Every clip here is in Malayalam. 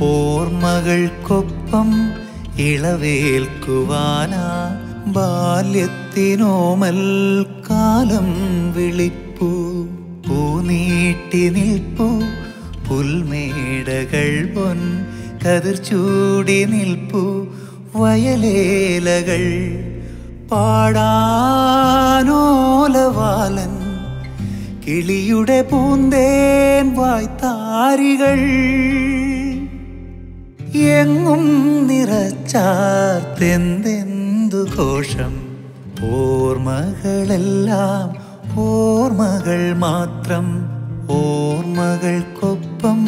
ഓർമ്മകൾക്കൊപ്പം ഇളവേൽക്കുവാനാ ബാല്യത്തിനോമൽ കാലം വിളിപ്പൂ. പൂനീട്ടി നിൽപ്പൂ പുൽമേടകൾ പൊൻ കതിർ ചൂടി നിൽപ്പൂ വയലേലകൾ. പാടാനോലവാലൻ കിളിയുടെ പൂന്തേൻ വായ്ത്താരികൾ. എങ്ങും നിറച്ചാർത്തെന്തെന്തു ഘോഷം. ഓർമ്മകളെല്ലാം ഓർമ്മകൾ മാത്രം. ഓർമ്മകൾക്കൊപ്പം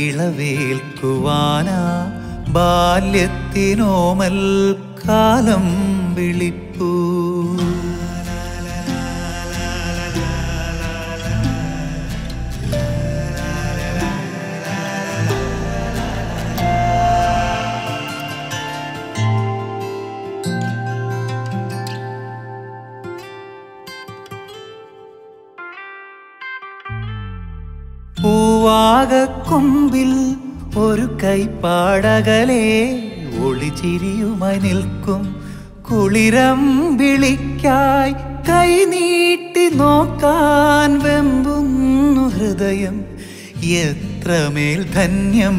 ഇളവേൽക്കുവാനാ ബാല്യത്തിനോമൽ കാലം വിളിപ്പൂ. പൂവാകക്കൊമ്പിൽ ഒരു കൈപ്പാടകലെ ഒളിച്ചിരിയുമായി നിൽക്കും കുളിരമ്പിളിക്കായി കൈനീട്ടി നോക്കാൻ വെമ്പുന്നു ഹൃദയം. എത്രമേൽ ധന്യം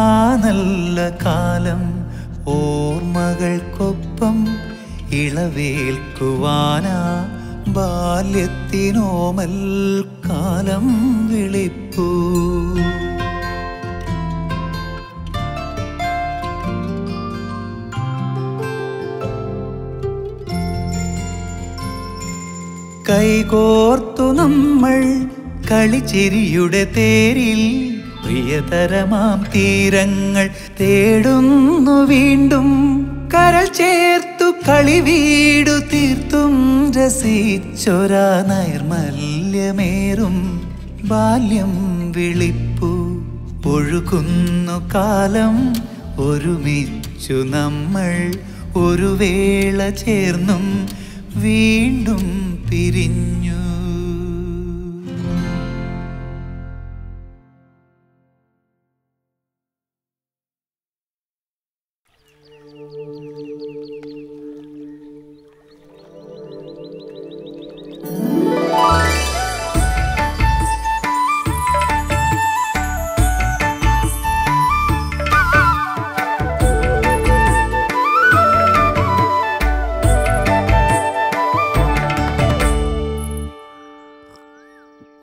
ആ നല്ല കാലം. ഓർമ്മകൾക്കൊപ്പം ഇളവേൽക്കുവാനാ ബാല്യത്തിനോമൽ കാലം വിളിപ്പൂ. കൈകോർത്തു നമ്മൾ കളിച്ചിരിയുടെ തേരിൽ പ്രിയതരമാം തീരങ്ങൾ തേടുന്നു വീണ്ടും. കരൾ ചേർത്തു കളിവീടു തീർത്തും രസിച്ചൊരാ നൈർമല്യമേറും ബാല്യം വിളിപ്പൂ. ഒഴുകുന്നു കാലം ഒരുമിച്ചു നമ്മൾ ഒരു വേള ചേർന്നും വീണ്ടും പിരിഞ്ഞു.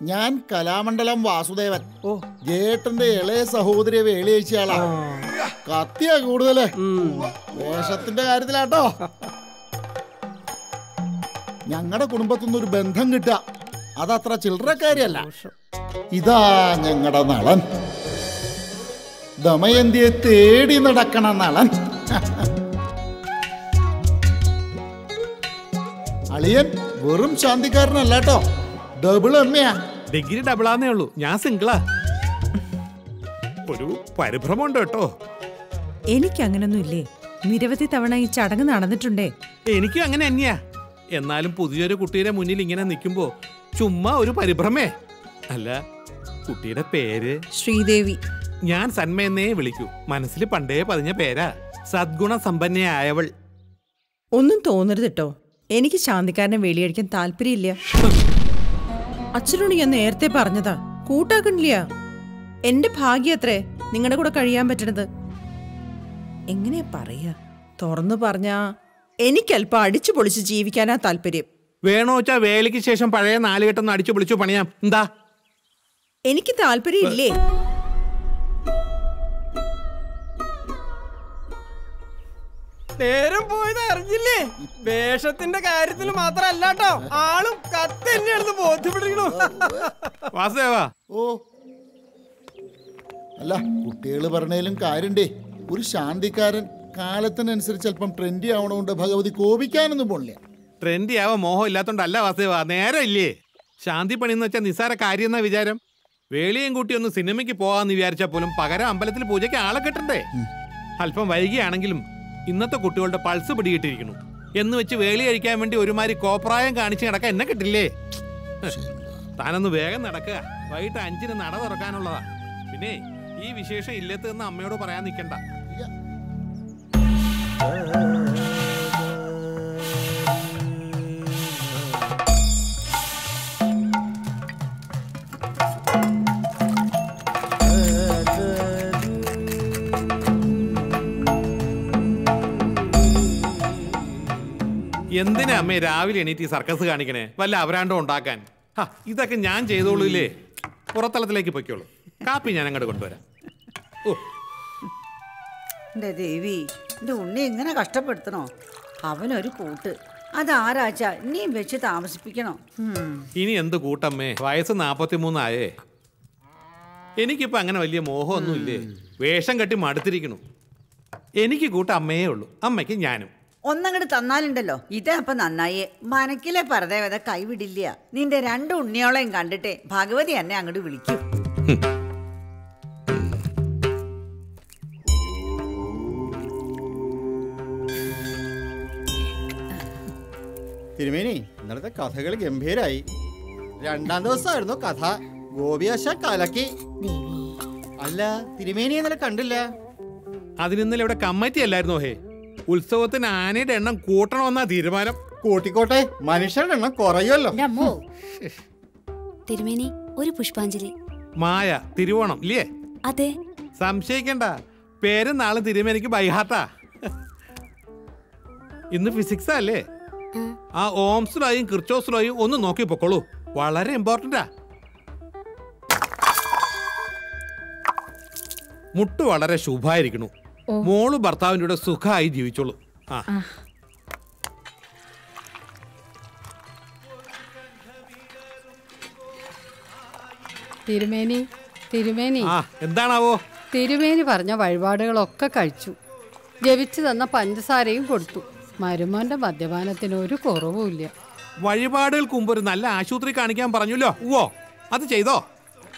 ഞാൻ കലാമണ്ഡലം വാസുദേവൻ. ജേട്ടന്റെ ഇളയ സഹോദരിയെ വേളിയഴിച്ചയാളാ. കത്തിയാ കൂടുതല് വേഷത്തിന്റെ കാര്യത്തിലാട്ടോ. ഞങ്ങളുടെ കുടുംബത്തിന്ന് ഒരു ബന്ധം കിട്ടുക അതത്ര ചില്ലറക്കാരിയല്ല. ഇതാ ഞങ്ങളുടെ നളൻ, ദമയന്തിയെ തേടി നടക്കണ നളൻ. അളിയൻ വെറും ശാന്തിക്കാരനല്ലാട്ടോ, ഡബിൾ എമ്മയാ. ഡിഗ്രി ഡബിളാന്നേ ഉള്ളൂ, ഞാൻ സിംഗിളാ. ഒരു പരിഭ്രമമുണ്ട് കേട്ടോ. എനിക്ക് അങ്ങനൊന്നും ഇല്ലേ, നിരവധി തവണ ഈ ചടങ്ങ് നടന്നിട്ടുണ്ടേ. എനിക്കും അങ്ങനെ തന്നെയാ. എന്നാലും പുതിയൊരു കുട്ടിയുടെ മുന്നിൽ ഇങ്ങനെ നിൽക്കുമ്പോ ചുമ്മാ ഒരു പരിഭ്രമേ. അല്ല, കുട്ടിയുടെ പേര് ശ്രീദേവി. ഞാൻ സന്മയെന്നേ വിളിക്കൂ. മനസ്സിൽ പണ്ടേ പതിഞ്ഞ പേരാ, സദ്ഗുണ സമ്പന്നയായവൾ. ഒന്നും തോന്നരുത് കേട്ടോ, എനിക്ക് ശാന്തിക്കാരനെ വേളിയടിക്കാൻ താല്പര്യമില്ല. അച്ഛനോട് ഞാൻ നേരത്തെ പറഞ്ഞതാ, കൂട്ടാക്കണില്ല. എന്റെ ഭാഗ്യത്രേ നിങ്ങളുടെ കൂടെ കഴിയാൻ പറ്റണത്. എങ്ങനെയാ പറയാ, തുറന്നു പറഞ്ഞാ എനിക്കല്പം അടിച്ചു പൊളിച്ച് ജീവിക്കാനാ താല്പര്യം. വേണോച്ചാ വേലയ്ക്ക് ശേഷം പഴയ നാലുകെട്ടൊന്ന് അടിച്ചു പൊളിച്ചു പണിയാം. എന്താ? എനിക്ക് താല്പര്യം ഇല്ലേ. നേരം പോയത് അറിഞ്ഞില്ലേ? വേഷത്തിന്റെ കാര്യത്തിൽ മാത്രല്ലാട്ടോ, ആളും കത്ത് തന്നെയാണെന്ന് ബോധ്യപ്പെട്ടിരിക്കണു. വാസുദേവാ. ഓ അല്ല, കുട്ടികള് പറഞ്ഞാലും കാര്യണ്ടേ. ഒരു ശാന്തിക്കാരൻ കാലത്തിനനുസരിച്ച് അല്പം ട്രെൻഡി ആവണോണ്ട് ഭഗവതി കോപിക്കാനൊന്നും പോണില്ല. ട്രെൻഡി ആവാൻ മോഹം ഇല്ലാത്തോണ്ടല്ല വാസുദേവാ, നേരം ഇല്ലേ. ശാന്തി പണിന്ന് വെച്ചാൽ നിസ്സാര കാര്യം എന്നാ വിചാരം. വേളിയും കൂട്ടി ഒന്ന് സിനിമയ്ക്ക് പോവാന്ന് വിചാരിച്ചാൽ പോലും പകരം അമ്പലത്തിൽ പൂജയ്ക്ക് ആളെ കെട്ടണ്ടേ. അല്പം വൈകിയാണെങ്കിലും ഇന്നത്തെ കുട്ടികളുടെ പൾസ് പിടികിട്ടിരിക്കുന്നു എന്ന് വെച്ച് വേളി കഴിക്കാൻ വേണ്ടി ഒരുമാതിരി കോപ്രായം കാണിച്ച് നടക്കാൻ എന്നെ കിട്ടില്ലേ. താനൊന്ന് വേഗം നടക്കുക, വൈകിട്ട് 5-ന് നട തുറക്കാനുള്ളതാ. പിന്നെ ഈ വിശേഷം ഇല്ലത്ത് എന്ന് അമ്മയോട് പറയാൻ നിൽക്കണ്ട. എന്തിനാ അമ്മേ രാവിലെ എണീറ്റ് സർക്കസ് കാണിക്കണേ? വല്ല അവരാണ്ടോ ഉണ്ടാക്കാൻ. ഇതൊക്കെ ഞാൻ ചെയ്തോളൂല്ലേ. പുറത്തളത്തിലേക്ക് പൊയ്ക്കോളൂ. കാപ്പി ഞാൻ അങ്ങോട്ട് കൊണ്ടുവരാം. എന്റെ ദേവി, എന്റെ ഉണ്ണി ഇങ്ങനെ കഷ്ടപ്പെടുത്തണോ? അവനൊരു കൂട്ട്, അതാരാച്ച ഇനിയും വെച്ച് താമസിപ്പിക്കണോ? ഇനി എന്ത് കൂട്ടമ്മേ, വയസ്സ് 43 ആയേ. എനിക്കിപ്പോ അങ്ങനെ വലിയ മോഹമൊന്നുമില്ലേ. വേഷം കെട്ടി മടുത്തിരിക്കണു. എനിക്ക് കൂട്ട അമ്മയേ ഉള്ളൂ, അമ്മയ്ക്ക് ഞാനും. ഒന്നങ്ങട് തന്നാലുണ്ടല്ലോ, ഇതേ അപ്പൊ നന്നായേ. മനക്കിലെ പരദേവത കൈവിടില്ല. നിന്റെ 2 ഉണ്ണിയോളെയും കണ്ടിട്ടേ ഭഗവതി എന്നെ അങ്ങോട്ട് വിളിക്കും. തിരുമേനി, ഇന്നലത്തെ കഥകൾ ഗംഭീരായി. 2ാം ദിവസമായിരുന്നു കഥ. ഗോപിയാശ കലക്കി. അല്ല, തിരുമേനി ഇന്നലെ കണ്ടില്ല. അതിനിന്നലെ ഇവിടെ കമ്മിറ്റി അല്ലായിരുന്നോ? ഹേ, ഉത്സവത്തിന് ആനയുടെ എണ്ണം കൂട്ടണമെന്നാ തീരുമാനം. കൂട്ടിക്കോട്ടെ, മനുഷ്യരുടെ എണ്ണം കുറയുമല്ലോ. തിരുമേനി, ഒരു പുഷ്പാഞ്ജലി. മായ തിരുവോണം ഇല്ലേ? അതെ. സംശയിക്കണ്ട, പേരും നാളും തിരുമേനിക്ക് ബൈഹാർട്ടാ. ഇന്ന് ഫിസിക്സ് അല്ലേ? ആ ഓംസിലായും കിർച്ചോസിലായും ഒന്ന് നോക്കി പൊക്കോളൂ. വളരെ ഇമ്പോർട്ടന്റാ. മുട്ട് വളരെ ശുഭായിരിക്കണു. മോള് ഭർത്താവിൻ്റെ കൂടെ സുഖമായി ജീവിച്ചോളൂ. തിരുമേനി, തിരുമേനി, എന്താണാവോ? തിരുമേനി പറഞ്ഞ വഴിപാടുകളൊക്കെ കഴിച്ചു. ജപിച്ചു തന്ന പഞ്ചസാരയും കൊടുത്തു. മരുമോന്റെ മദ്യപാനത്തിന് ഒരു കുറവുമില്ല. വഴിപാടുകൾക്ക് മുമ്പ് ഒരു നല്ല ആശുപത്രി കാണിക്കാൻ പറഞ്ഞല്ലോ. അത് ചെയ്തോ?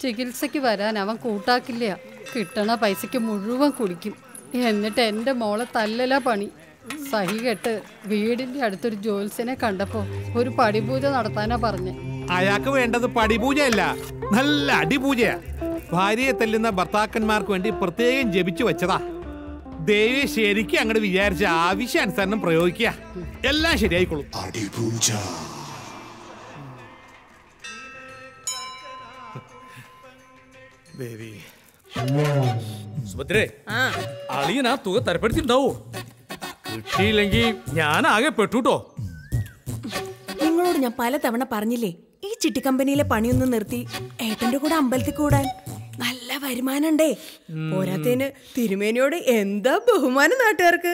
ചികിത്സക്ക് വരാൻ അവൻ കൂട്ടാക്കില്ല. കിട്ടണ പൈസക്ക് മുഴുവൻ കുടിക്കും. എന്നിട്ട് എൻ്റെ മോളെ തല്ലല പണി. സഹി കെട്ട് വീടിന്റെ അടുത്തൊരു ജോത്സ്യനെ കണ്ടപ്പോ ഒരു പടിപൂജ നടത്താനാ പറഞ്ഞേ. അയാൾക്ക് വേണ്ടത് പടിപൂജയല്ല, നല്ല അടിപൂജയാ. ഭാര്യയെ തല്ലുന്ന ഭർത്താക്കന്മാർക്ക് വേണ്ടി പ്രത്യേകം ജപിച്ചു വെച്ചതാ. ദേവി ശരിക്കും അങ്ങോട്ട് വിചാരിച്ച ആവശ്യാനുസരണം പ്രയോഗിക്കുക, എല്ലാം ശരിയായിക്കോളും. ദേവി സുഭദ്രേ, അളിയൻ ആ തുക തരപ്പെടുത്തിണ്ടാവോ? കിട്ടിയില്ലെങ്കിൽ ഞാൻ ആകെ പെട്ടുട്ടോ. നിങ്ങളോട് ഞാൻ പലതവണ പറഞ്ഞില്ലേ, ഈ ചിട്ടി കമ്പനിയിലെ പണിയൊന്നും നിർത്തി ഏട്ടന്റെ കൂടെ അമ്പലത്തിൽ കൂടാൻ. നല്ല വരുമാനണ്ടേ. പോരാത്തേന് തിരുമേനിയോട് എന്താ ബഹുമാനം നാട്ടുകാർക്ക്.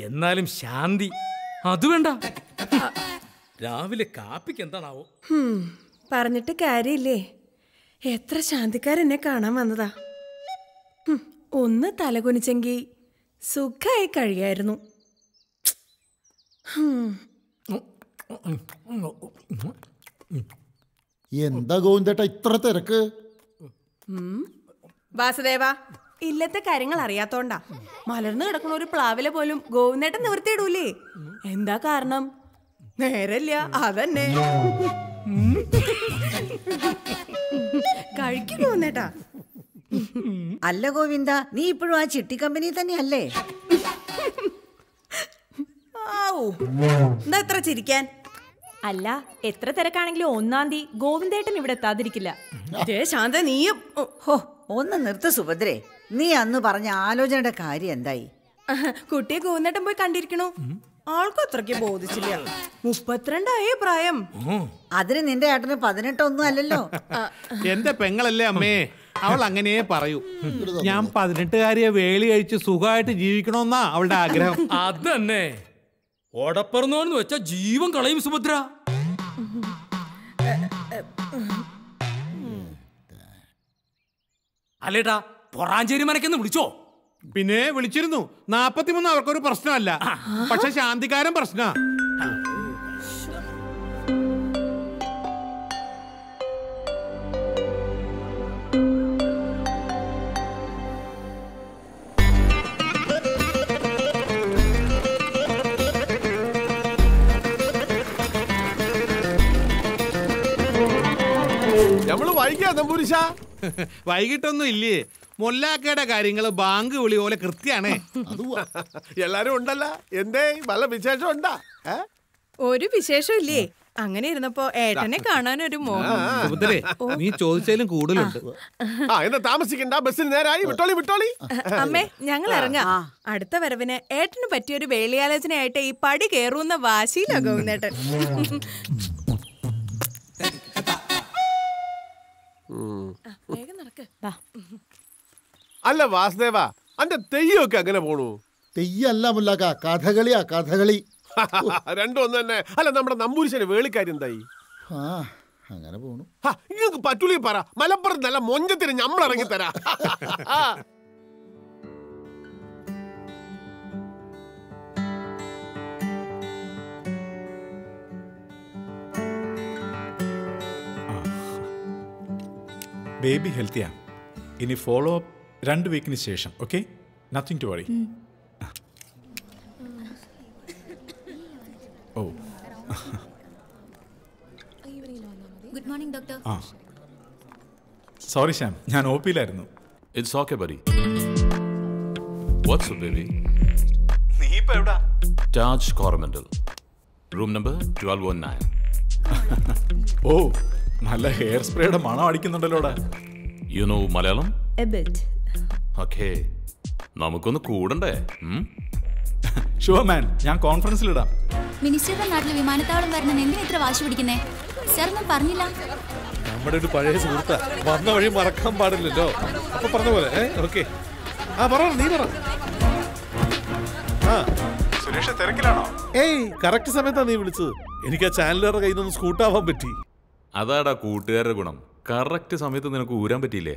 എന്നാലും ശാന്തി അത് വേണ്ട. രാവിലെ കാപ്പിക്ക് എന്താണാവോ? പറഞ്ഞിട്ട് കാര്യമില്ലേ, എത്ര ശാന്തിക്കാരെന്നെ കാണാൻ വന്നതാ. ഒന്ന് തലകുനിച്ചെങ്കി സുഖമായി കഴിയായിരുന്നു. എന്താ ഗോവിന്ദേട്ട ഇത്ര തിരക്ക്? വാസുദേവ, ഇല്ലത്തെ കാര്യങ്ങൾ അറിയാത്തോണ്ടാ. മലർന്നു കിടക്കുന്ന ഒരു പ്ലാവിലെ പോലും ഗോവിന്ദേട്ടൻ നിവർത്തിയിടൂലേ. എന്താ കാരണം? നേരല്ല, അതന്നെ. കഴിക്കും ഗോവിന്ദേട്ടാ. അല്ല ഗോവിന്ദ, നീ ഇപ്പോഴും ആ ചിട്ടി കമ്പനി തന്നെയല്ലേ? എന്താ എത്ര ചിരിക്കാൻ? അല്ല, എത്ര തിരക്കാണെങ്കിലും 1-ാം തീയതി ഗോവിന്ദേട്ടൻ ഇവിടെ എത്താതിരിക്കില്ല. ശാന്ത, നീയും ഒന്ന് നിർത്ത് സുഭദ്രേ. നീ അന്ന് പറഞ്ഞ ആലോചനയുടെ കാര്യം എന്തായി? കുട്ടിയെ ഗോവിന്ദേട്ടൻ പോയി കണ്ടിരിക്കണു. ആൾക്കും അത്രയ്ക്ക് ബോധിച്ചില്ല. 32 പ്രായം. അതിന് നിന്റെ ഏട്ടന് 18 ഒന്നും അല്ലല്ലോ. എന്റെ പെങ്ങളല്ലേ അമ്മേ, അവൾ അങ്ങനെ പറയൂ. ഞാൻ 18കാരിയെ വേളി കഴിച്ച് സുഖമായിട്ട് ജീവിക്കണമെന്നാ അവളുടെ ആഗ്രഹം. അതന്നെ, ഓടപ്പറന്നോന്ന് വെച്ചാ ജീവൻ കളയും സുഭദ്ര. അല്ലേട്ടാ, പൊറാഞ്ചേരി മനക്കെന്ന് വിളിച്ചോ? പിന്നെ വിളിച്ചിരുന്നു. 43 അവർക്കൊരു പ്രശ്നമല്ല, പക്ഷെ ശാന്തിക്കാരൻ പ്രശ്ന. നമ്മള് വൈകിയാ നമ്പൂരിശ. വൈകിട്ടൊന്നും ഇല്ലേ? മൊല്ലാക്കയുടെ കാര്യങ്ങള് ബാങ്ക് വിളി പോലെ കൃത്യാണേ. എല്ലാരും ഉണ്ടല്ല. എന്തേ വല്ല വിശേഷം ഉണ്ടാ? ഒരു വിശേഷം ഇല്ലേ? അങ്ങനെ ഇരുന്നപ്പോ ഏട്ടനെ കാണാൻ ഒരു മോഹം. നീ ചോദിച്ചാലും കൂടുതലുണ്ട്. എന്നാ താമസിക്കണ്ട, ബസ്സിന് നേരായി. വിട്ടോളി വിട്ടോളി. അമ്മേ, ഞങ്ങൾ ഇറങ്ങാം. അടുത്ത വരവിന് ഏട്ടന് പറ്റിയൊരു വേളിയാലോചനയായിട്ട് ഈ പടി കേറൂന്ന വാശിയിലാ ഗോവിന്ദേട്ടൻ. വേഗം നടക്ക്. അല്ല വാസുദേവ, അന്റെ തെയ്യൊക്കെ അങ്ങനെ പോണു? തെയ്യല്ല മുല്ലാക്ക, കഥകളിയാ കഥകളി. രണ്ടും ഒന്ന് തന്നെ. അല്ല നമ്മുടെ നമ്പൂരിശന്റെ വേളിക്കാര്യം എന്തായി? അങ്ങനെ പോണു. നിങ്ങൾക്ക് പറ്റൂലി പറ. മലപ്പുറത്ത് നല്ല മൊഞ്ചത്തിന് നമ്മൾ ഇറങ്ങി തരാ. ബേബി ഹെൽത്തിയാ. ഇനി ഫോളോ അപ്പ് 2 വീക്കിന് ശേഷം. Okay, nothing to worry. Oh, good morning doctor. Sorry Shyam, ഞാൻ OP-യിലായിരുന്നു. It's okay, buddy. What's up, baby? നീ ഇപ്പോ എവിടാ? Taj Coromandel. Room number 1219. ഓ, നല്ല ഹെയർ സ്പ്രേയുടെ മണം അടിക്കുന്നുണ്ടല്ലോടാ. You know Malayalam? A bit. Okay. നമുക്കൊന്ന് കൂടണ്ടേ? ഷുവർ മാൻ, ഞാൻ കോൺഫറൻസിലിടാം. മിനിസ്റ്ററുടെ നാട്ടിൽ വിമാനത്താവളം വരണം എന്തിനാ ഇത്ര വാശി പിടിക്കുന്നേ? സാർ ഒന്നും പറഞ്ഞില്ല. നമ്മുടെ ഒരു പഴയ സുഹൃത്താ, വന്ന വഴി മറക്കാൻ പാടില്ലല്ലോ. അപ്പൊ പറഞ്ഞ പോലെ. ഓക്കെ, പറ, നീ പറ. സുരേഷ് തിരക്കിലാണോ? ഏയ്, കറക്റ്റ് സമയത്താ നീ വിളിച്ചത്. എനിക്ക് ആ ചാനലുകാരുടെ കയ്യിൽ നിന്ന് സ്കൂട്ടാവാൻ പറ്റി. അതാടാ കൂട്ടുകാരുടെ ഗുണം. കറക്റ്റ് സമയത്ത് നിനക്ക് ഊരാൻ പറ്റിയില്ലേ?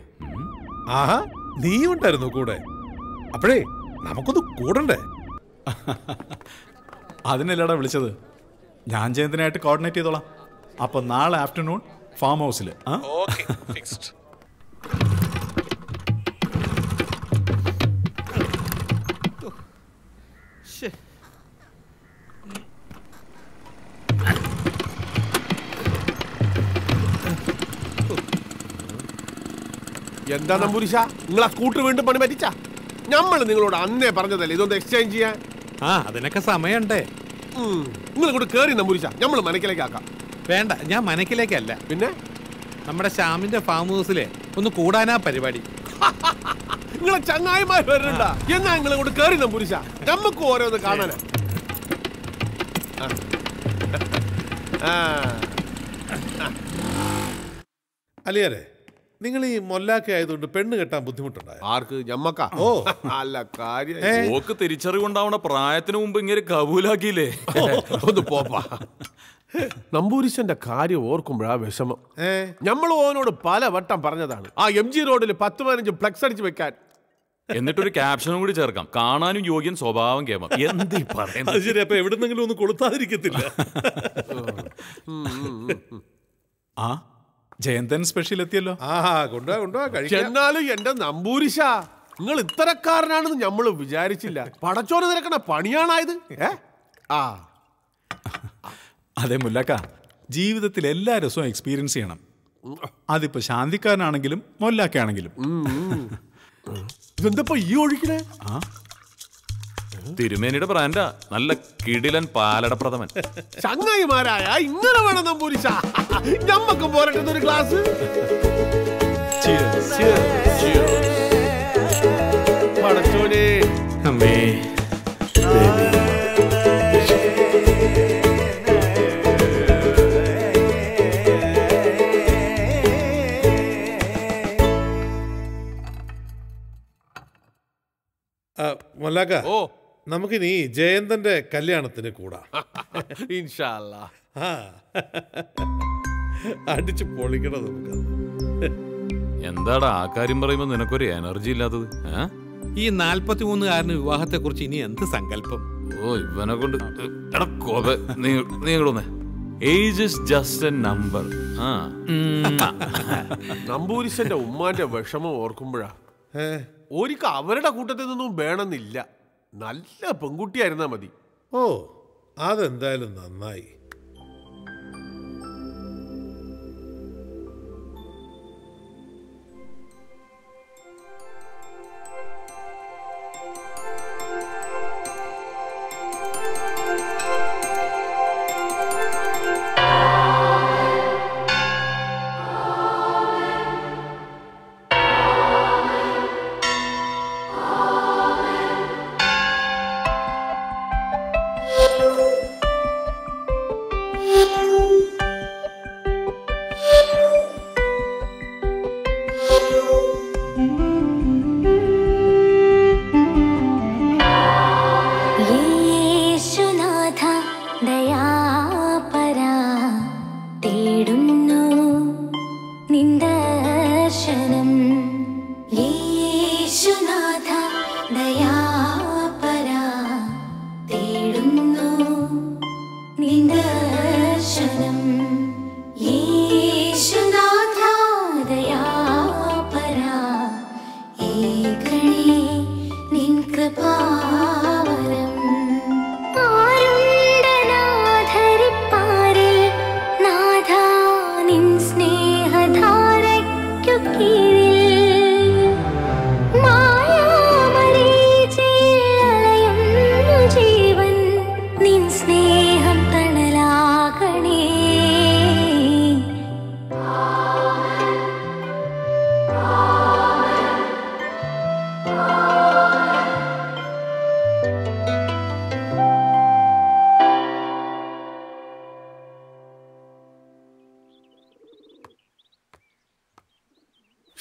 ആഹാ, നീ ഉണ്ടായിരുന്നു കൂടെ. അപ്പോഴേ നമുക്കൊന്ന് കൂടണ്ടേ? അതിനല്ലടാ വിളിച്ചത്. ഞാൻ ജയന്തിനായിട്ട് കോർഡിനേറ്റ് ചെയ്തോളാം. അപ്പൊ നാളെ ആഫ്റ്റർനൂൺ ഫാം ഹൗസിൽ. എന്താ നമ്പൂരിശ, നിങ്ങൾ ആ സ്കൂട്ടർ വീണ്ടും പണി പറ്റിച്ച? നമ്മൾ നിങ്ങളോട് അന്നേ പറഞ്ഞതല്ലേ ഇതൊന്ന് എക്സ്ചേഞ്ച് ചെയ്യാൻ. അതിനൊക്കെ സമയണ്ടേ? നിങ്ങൾ കൂടെ കേറി നമ്പൂരിശ, നമ്മൾ മനക്കിലേക്ക് ആക്കാം. വേണ്ട, ഞാൻ മനക്കിലേക്കല്ല. പിന്നെ നമ്മുടെ ശ്യാമിന്റെ ഫാം ഹൗസിലെ ഒന്ന് കൂടാനാ പരിപാടി. നിങ്ങളെ ചങ്ങായിമാർ വരുന്നുണ്ടാ? എന്നാ നിങ്ങളെ കൂടെ കേറി നമ്പൂരിശ, നമുക്ക് ഓരോന്ന് കാണാനാ. അലിയാരെ, നിങ്ങൾ ഈ മൊല്ലാക്ക ആയതുകൊണ്ട് പെണ്ണ് കെട്ടാൻ ബുദ്ധിമുട്ടുണ്ടായോ? ആർക്ക്? ഞമ്മക്ക? ഓ അല്ല, കാര്യം ഓക്ക് തിരിച്ചറിവുണ്ടാവണ പ്രായത്തിന് മുമ്പ് ഇങ്ങനെ കബൂലാക്കിയില്ലേ? ഒന്ന് പോപ്പാ. നമ്പൂരിശന്റെ കാര്യം ഓർക്കുമ്പോഴാ വിഷമം. നമ്മൾ ഓനോട് പല വട്ടം പറഞ്ഞതാണ് ആ MG റോഡിൽ 10-15 ഫ്ലെക്സ് അടിച്ച് വെക്കാൻ. എന്നിട്ടൊരു ക്യാപ്ഷനും കൂടി ചേർക്കാം, കാണാനും യോഗ്യൻ, സ്വഭാവം കേമം. എന്തീ പറയുന്നത്? ശരി, അപ്പൊ എവിടെന്നെങ്കിലും ഒന്ന് കൊളുത്താതിരിക്കത്തില്ല. ആ ജയന്തൻ സ്പെഷ്യൽ എത്തിയല്ലോ. എന്നാലും എന്റെ നമ്പൂരിശ, നിങ്ങൾ ഇത്തരക്കാരനാണെന്ന് നമ്മൾ വിചാരിച്ചില്ല. പടച്ചോന് നിരക്കണ പണിയാണായത്. അതെ മുല്ലക്ക, ജീവിതത്തിൽ എല്ലാ രസവും എക്സ്പീരിയൻസ് ചെയ്യണം. അതിപ്പോ ശാന്തിക്കാരനാണെങ്കിലും മൊല്ലാക്കാണെങ്കിലും. ഇതെന്തപ്പോ ഈ ഒഴിക്കണേ? തിരുമേനിയുടെ ബ്രാൻഡാ, നല്ല കിടിലൻ പാലടപ്രഥമൻ. ചങ്ങായിമാരായ ഇങ്ങനെ വേണം നമ്പൂരിശ. ഞമ്മക്കും പോരട്ടെ ഒരു ഗ്ലാസ്. പടച്ചോനെ, അമ്മേ, മൊല്ലാക്ക, നമുക്കിനി ജയന്തന്റെ കല്യാണത്തിന് കൂടാ. ഇൻഷാ അല്ലാ. അടിച്ചു പൊളിക്കണം നമുക്ക്. എന്താടാ ആ കാര്യം പറയുമ്പോ നിനക്കൊരു എനർജി ഇല്ലാത്തത്? ഈ 43-കാരന് വിവാഹത്തെ കുറിച്ച് ഇനി എന്ത് സങ്കല്പം? ഓ, ഇവനെ കൊണ്ട് നീ age is just a number. നമ്പൂരിശന്റെ ഉമ്മാന്റെ വിഷമം ഓർക്കുമ്പോഴാ ഒരിക്കൽ അവരുടെ കൂട്ടത്തിൽ നിന്നും വേണമെന്നില്ല. നല്ല പെൺകുട്ടിയായിരുന്നാ മതി. ഓ, അതെന്തായാലും നന്നായി.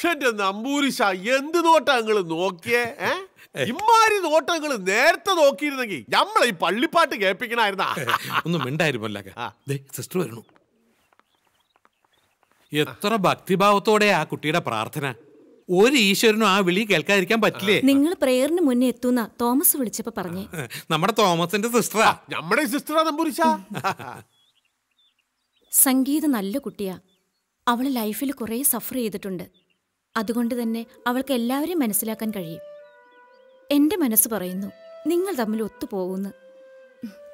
എന്റെ നമ്പൂരിശ എന്ത് നോട്ടാ നിങ്ങള് നോക്കിയേ? ഇമ്മാരി നോട്ടങ്ങള് നേരത്തെ നോക്കിയിരുന്നെങ്കിൽ നമ്മളെ ഈ പള്ളിപ്പാട്ട് കേൾപ്പിക്കണായിരുന്ന. ഒന്നും മിണ്ടായിരുന്നല്ല. സിസ്റ്റർ വരണു. എത്ര ഭക്തിഭാവത്തോടെ ആ കുട്ടിയുടെ പ്രാർത്ഥന. ഒരു ഈശ്വരനും ആ വിളി കേൾക്കാതിരിക്കാൻ പറ്റില്ലേ? നിങ്ങൾ പ്രേയറിന് മുന്നേ എത്തുന്ന തോമസ് വിളിച്ചപ്പോ പറഞ്ഞേ. നമ്മുടെ തോമസിന്റെ സിസ്റ്ററാ. നമ്മുടെ സിസ്റ്ററാ നമ്പൂരിശ. സംഗീത നല്ല കുട്ടിയാ. അവള് ലൈഫിൽ കുറെ സഫർ ചെയ്തിട്ടുണ്ട്. അതുകൊണ്ട് തന്നെ അവൾക്ക് എല്ലാവരെയും മനസ്സിലാക്കാൻ കഴിയും. എന്റെ മനസ്സ് പറയുന്നു നിങ്ങൾ തമ്മിൽ ഒത്തുപോകുന്നു.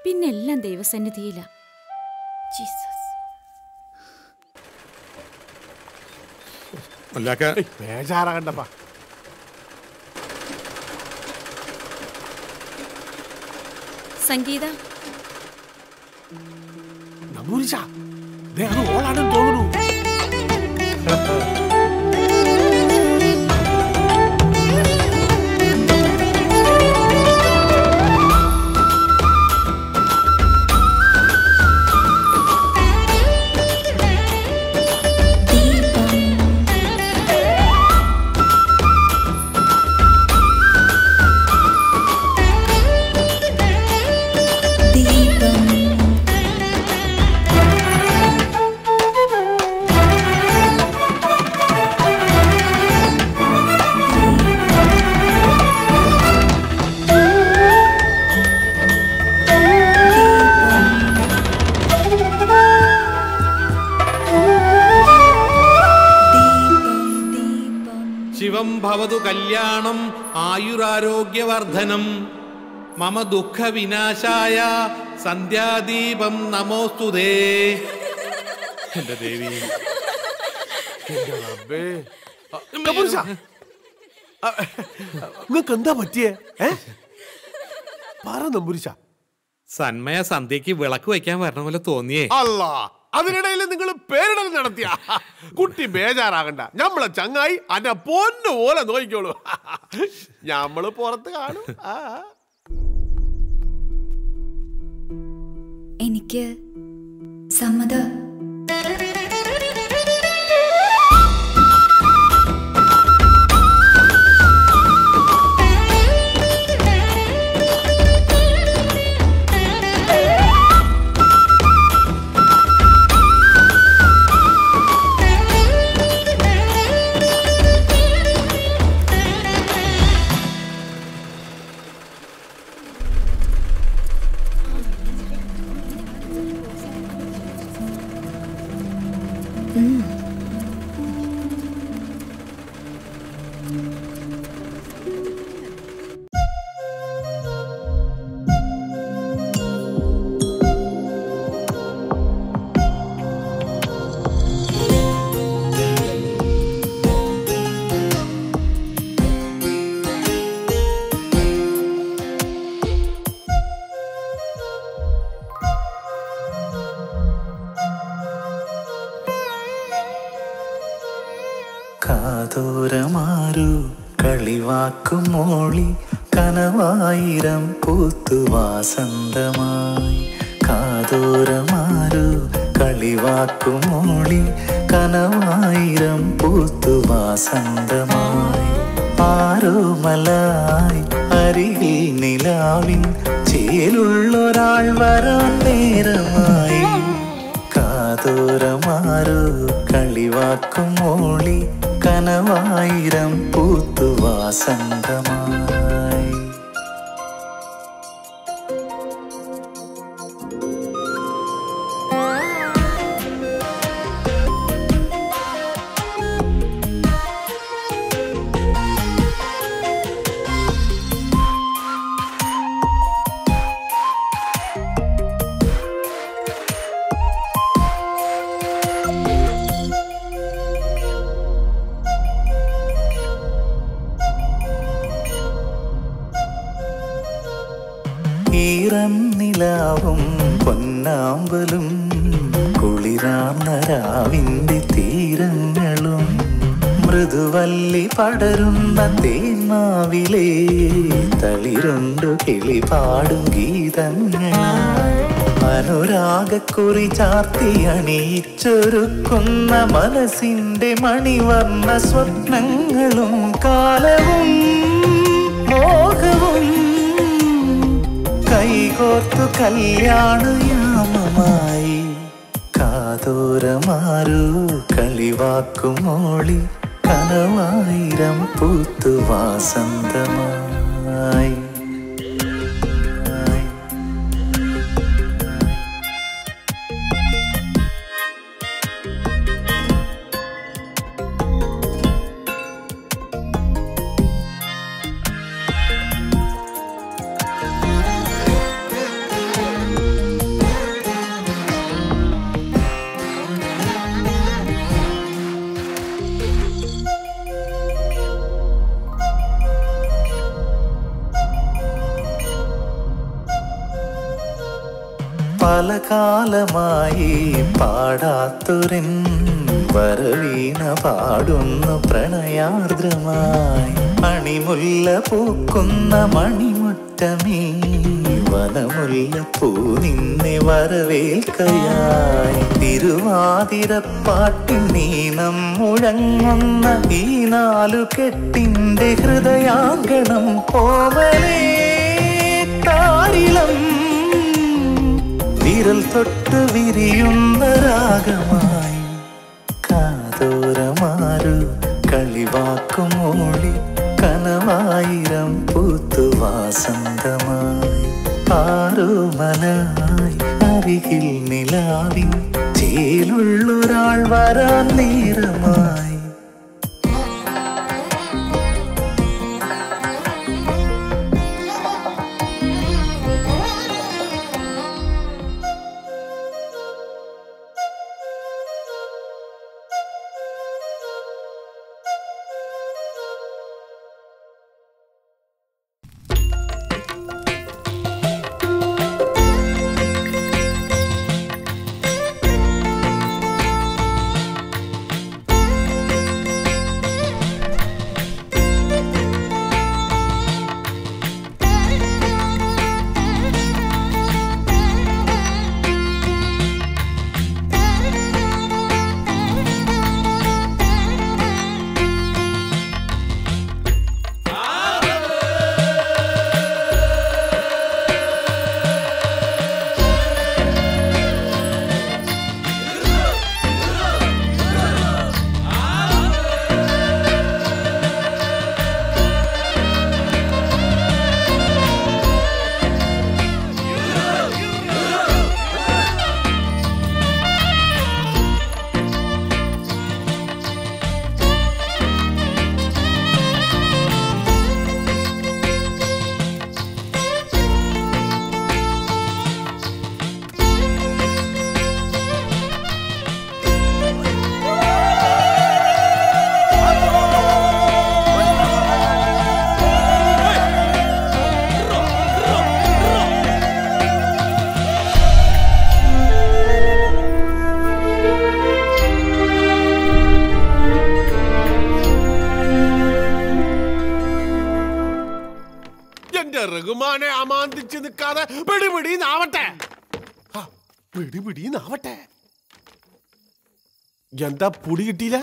പിന്നെ എല്ലാം ദൈവസന്നിധിയില. ജീസസ്. ബേജാറാകണ്ടപ്പാ. സംഗീത നമ്പൂരിശ ഓളാണെന്ന് തോന്നുന്നു. ശിവം ഭവതു കല്യാണം ആയുരാരോഗ്യവർദ്ധനം മമ ദുഃഖ വിനാശായ സന്ധ്യാദീപം നമോസ്തുതേ. എന്റെ ദേവി. നിങ്ങൾക്ക് എന്താ പറ്റിയേ? പറ നമ്പൂരിശ. സന്മയ സന്ധ്യക്ക് വിളക്ക് വയ്ക്കാൻ വരണ പോലെ തോന്നിയേ. അല്ല, അതിനിടയിൽ നിങ്ങൾ പേരിടൽ നടത്തിയ. കുട്ടി ബേജാറാകണ്ട, നമ്മളെ ചങ്ങായി അന്നെ പൊന്നു പോലെ നോക്കിക്കോളൂ. ഞമ്മള് പുറത്ത് കാണും. എനിക്ക് സമ്മതം. കാതോരമാരു കളിവാക്കുമോളി കനവായിരം പൂത്തുവാസന്തമായി. കാതോരമാരു കളിവാക്കുമോളി കനവായിരം പൂത്തുവാസന്തമായി. ആരോമലായി അരികിൽ നിലാവിൻ ചേലുള്ളൊരാൾ വരാൻ നേരമായി. കാതോരമാരു കളിവാക്കുമോളി കനവായിരം പൂത്തുവാസന്തമായി. ഈറന്നിലാവും പൊന്നാമ്പലും കുളിരാർന്ന രാവിന്റെ തീരങ്ങളും മൃദുവല്ലി പടരുന്ന തേന്മാവിലെ തളിരുണ്ടു കിളിപാടും ഗീതങ്ങളായി. അനുരാഗക്കുറി ചാർത്തി അണിയിച്ചൊരുക്കുന്ന മനസ്സിന്റെ മണിവർണ്ണ സ്വപ്നങ്ങളും കാലവും മോഹവും കൈകോർത്തു കല്യാണയാമമായി കാതോരമാരൂ കളിവാക്കുമോളി കനവായിരം പൂത്തു വാസന്തമായി. പല കാലമായി പാടാത്തൊരൻ വരവീണ പാടുന്നു പ്രണയാർദ്രമായി. അണിമുല്ല പൂക്കുന്ന മണിമുറ്റമേ വനമുല്ലപ്പൂ നിന്നെ വരവേൽക്കയായി. തിരുവാതിരപ്പാട്ടിൻ നീനം മുഴങ്ങുന്ന ഈ നാലുകെട്ടിന്റെ ഹൃദയാങ്കണം പോവലേ താരിളം വിരൽ തൊട്ട് വിരിയുന്ന രാഗമായി കാതോരമാരു കളിവാക്കുമോളി കനവായിരം പൂത്തു വാസന്തമായി. ആരോമലായി അരികിൽ നിലാവിൻ ചേലുള്ളൊരാൾ വരാൻ നേരമായി. റഹ്മാനെ അമാന്തിച്ച് നിൽക്കാതെ പിടിപിടിന്നാവട്ടെ. പിടിപിടിന്നാവട്ടെ. എന്താ പൊടി കിട്ടിയില്ല?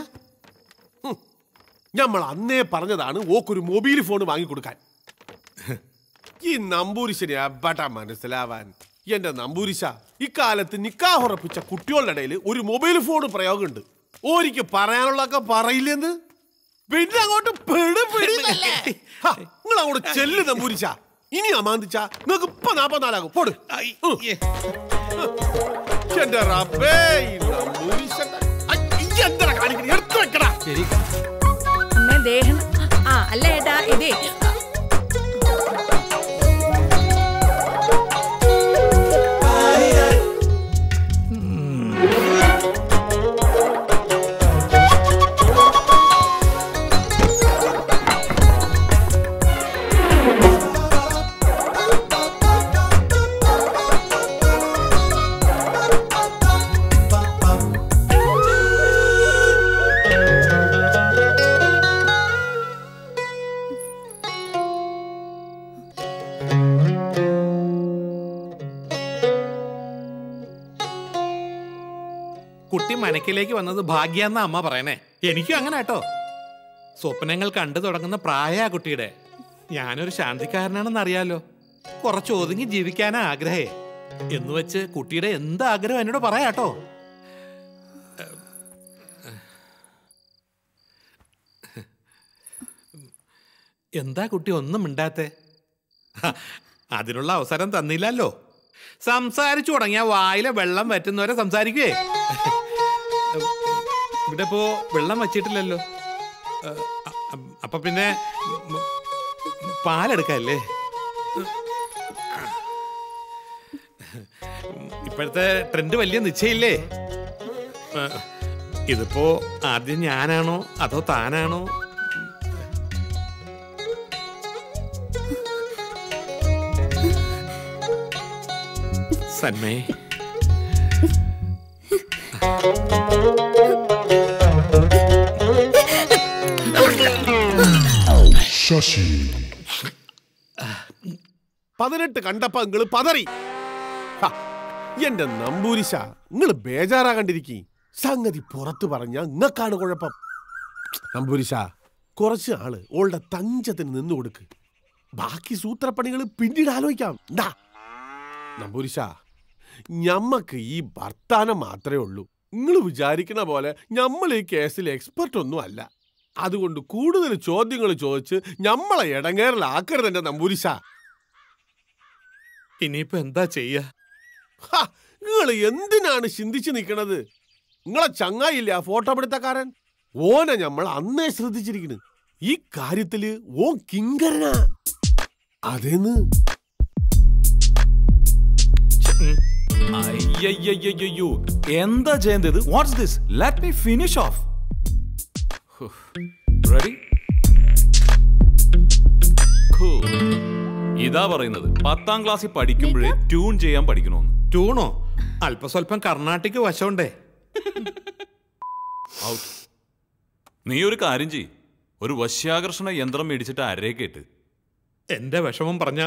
നമ്മൾ അന്നേ പറഞ്ഞതാണ് ഓക്കൊരു മൊബൈൽ ഫോൺ വാങ്ങിക്കൊടുക്കാൻ. ഈ നമ്പൂരിശനെ എവിടെ മനസ്സിലാവാൻ? എന്റെ നമ്പൂരിശ, ഇക്കാലത്ത് നിക്കാഹ് ഉറപ്പിച്ച കുട്ടികളുടെ ഇടയിൽ ഒരു മൊബൈൽ ഫോൺ പ്രയോഗമുണ്ട്. ഓരിക്ക് പറയാനുള്ളതൊക്കെ പറയില്ലെന്ന്. പിന്നെ അങ്ങോട്ട് നിങ്ങൾ അങ്ങോട്ട് ചെല്ല് നമ്പൂരിച്ച. ഇനി അമാന്തിച്ച നിങ്ങൾക്ക് ഇപ്പൊ 44 ആകും. പോട്. എന്റെ റബ്ബേ, എന്താ കാണിക്കണ? എടുത്തു വെക്കടാ. അമ്മേ ദേഹം. അല്ല ഏട്ടാ, ഇതേ മനക്കിലേക്ക് വന്നത് ഭാഗ്യാന്ന അമ്മ പറയണേ. എനിക്കും അങ്ങനെ കേട്ടോ. സ്വപ്നങ്ങൾ കണ്ടു തുടങ്ങുന്ന പ്രായ കുട്ടിയുടെ. ഞാനൊരു ശാന്തിക്കാരനാണെന്ന് അറിയാലോ. കുറച്ച് ഒതുങ്ങി ജീവിക്കാനാ ആഗ്രഹേ. എന്ന് വെച്ച് കുട്ടിയുടെ എന്ത് ആഗ്രഹം എന്നോട് പറയാട്ടോ. എന്താ കുട്ടി ഒന്നും മിണ്ടാത്തെ? അതിനുള്ള അവസരം തന്നില്ലല്ലോ. സംസാരിച്ചു തുടങ്ങിയ വായിലെ വെള്ളം വറ്റുന്നവരെ സംസാരിക്കുവേ. ഇവിടെ ഇപ്പോ വെള്ളം വച്ചിട്ടില്ലല്ലോ. അപ്പൊ പിന്നെ പാലെടുക്കല്ലേ? ഇപ്പോഴത്തെ ട്രെൻഡ് വലിയ നിശ്ചയില്ലേ? ഇതിപ്പോ ആദ്യം ഞാനാണോ അതോ താനാണോ? സന്മേ, ശശി 18 കണ്ടപ്പോ നിങ്ങള് പതറി. എന്റെ നമ്പൂരിശ, നിങ്ങള് ബേജാറാകണ്ടിരിക്കി. സംഗതി പുറത്തു പറഞ്ഞ നിങ്ങൾക്കാണ് കുഴപ്പം. നമ്പൂരിശ, കുറച്ച് ആള് ഓളുടെ തഞ്ചത്തിന് നിന്നു കൊടുക്ക്. ബാക്കി സൂത്രപ്പണികൾ പിന്നീട് ആലോചിക്കാം. നമ്പൂരിശ, ഞമ്മക്ക് ഈ വർത്താനം മാത്രമേ ഉള്ളൂ. നിങ്ങൾ വിചാരിക്കണ പോലെ നമ്മൾ ഈ കേസിൽ എക്സ്പെർട്ട് ഒന്നും അല്ല. അതുകൊണ്ട് കൂടുതൽ ചോദ്യങ്ങൾ ചോദിച്ച് ഞമ്മളെ ഇടങ്ങേറിലാക്കരുത് എന്റെ നമ്പൂരിശ. ഇനിയിപ്പോ എന്താ ചെയ്യ? നിങ്ങൾ എന്തിനാണ് ചിന്തിച്ചു നിൽക്കണത്? നിങ്ങളെ ചങ്ങായില്ല ആ ഫോട്ടോ പിടുത്തക്കാരൻ? ഓനെ നമ്മൾ അന്നേ ശ്രദ്ധിച്ചിരിക്കണ്. ഈ കാര്യത്തില് ഓൻ കിങ്കരനാ. അതേന്ന് അയ്യോ, എന്താ ചെയ്യുന്നത്? What's this? Let me finish of. Ready? ഇതാ പറയുന്നത് 10ാം ക്ലാസ്സിൽ പഠിക്കുമ്പോഴേ ട്യൂൺ ചെയ്യാൻ പഠിക്കണമെന്ന്. ട്യൂണോ? അല്പസ്വല്പം കർണാട്ടിക് വശമുണ്ടേ. നീ ഒരു കാര്യം ചെയ്യ്, ഒരു വശ്യാകർഷണ യന്ത്രം മേടിച്ചിട്ട് അരേക്കേട്ട്. എന്റെ വിഷമം പറഞ്ഞ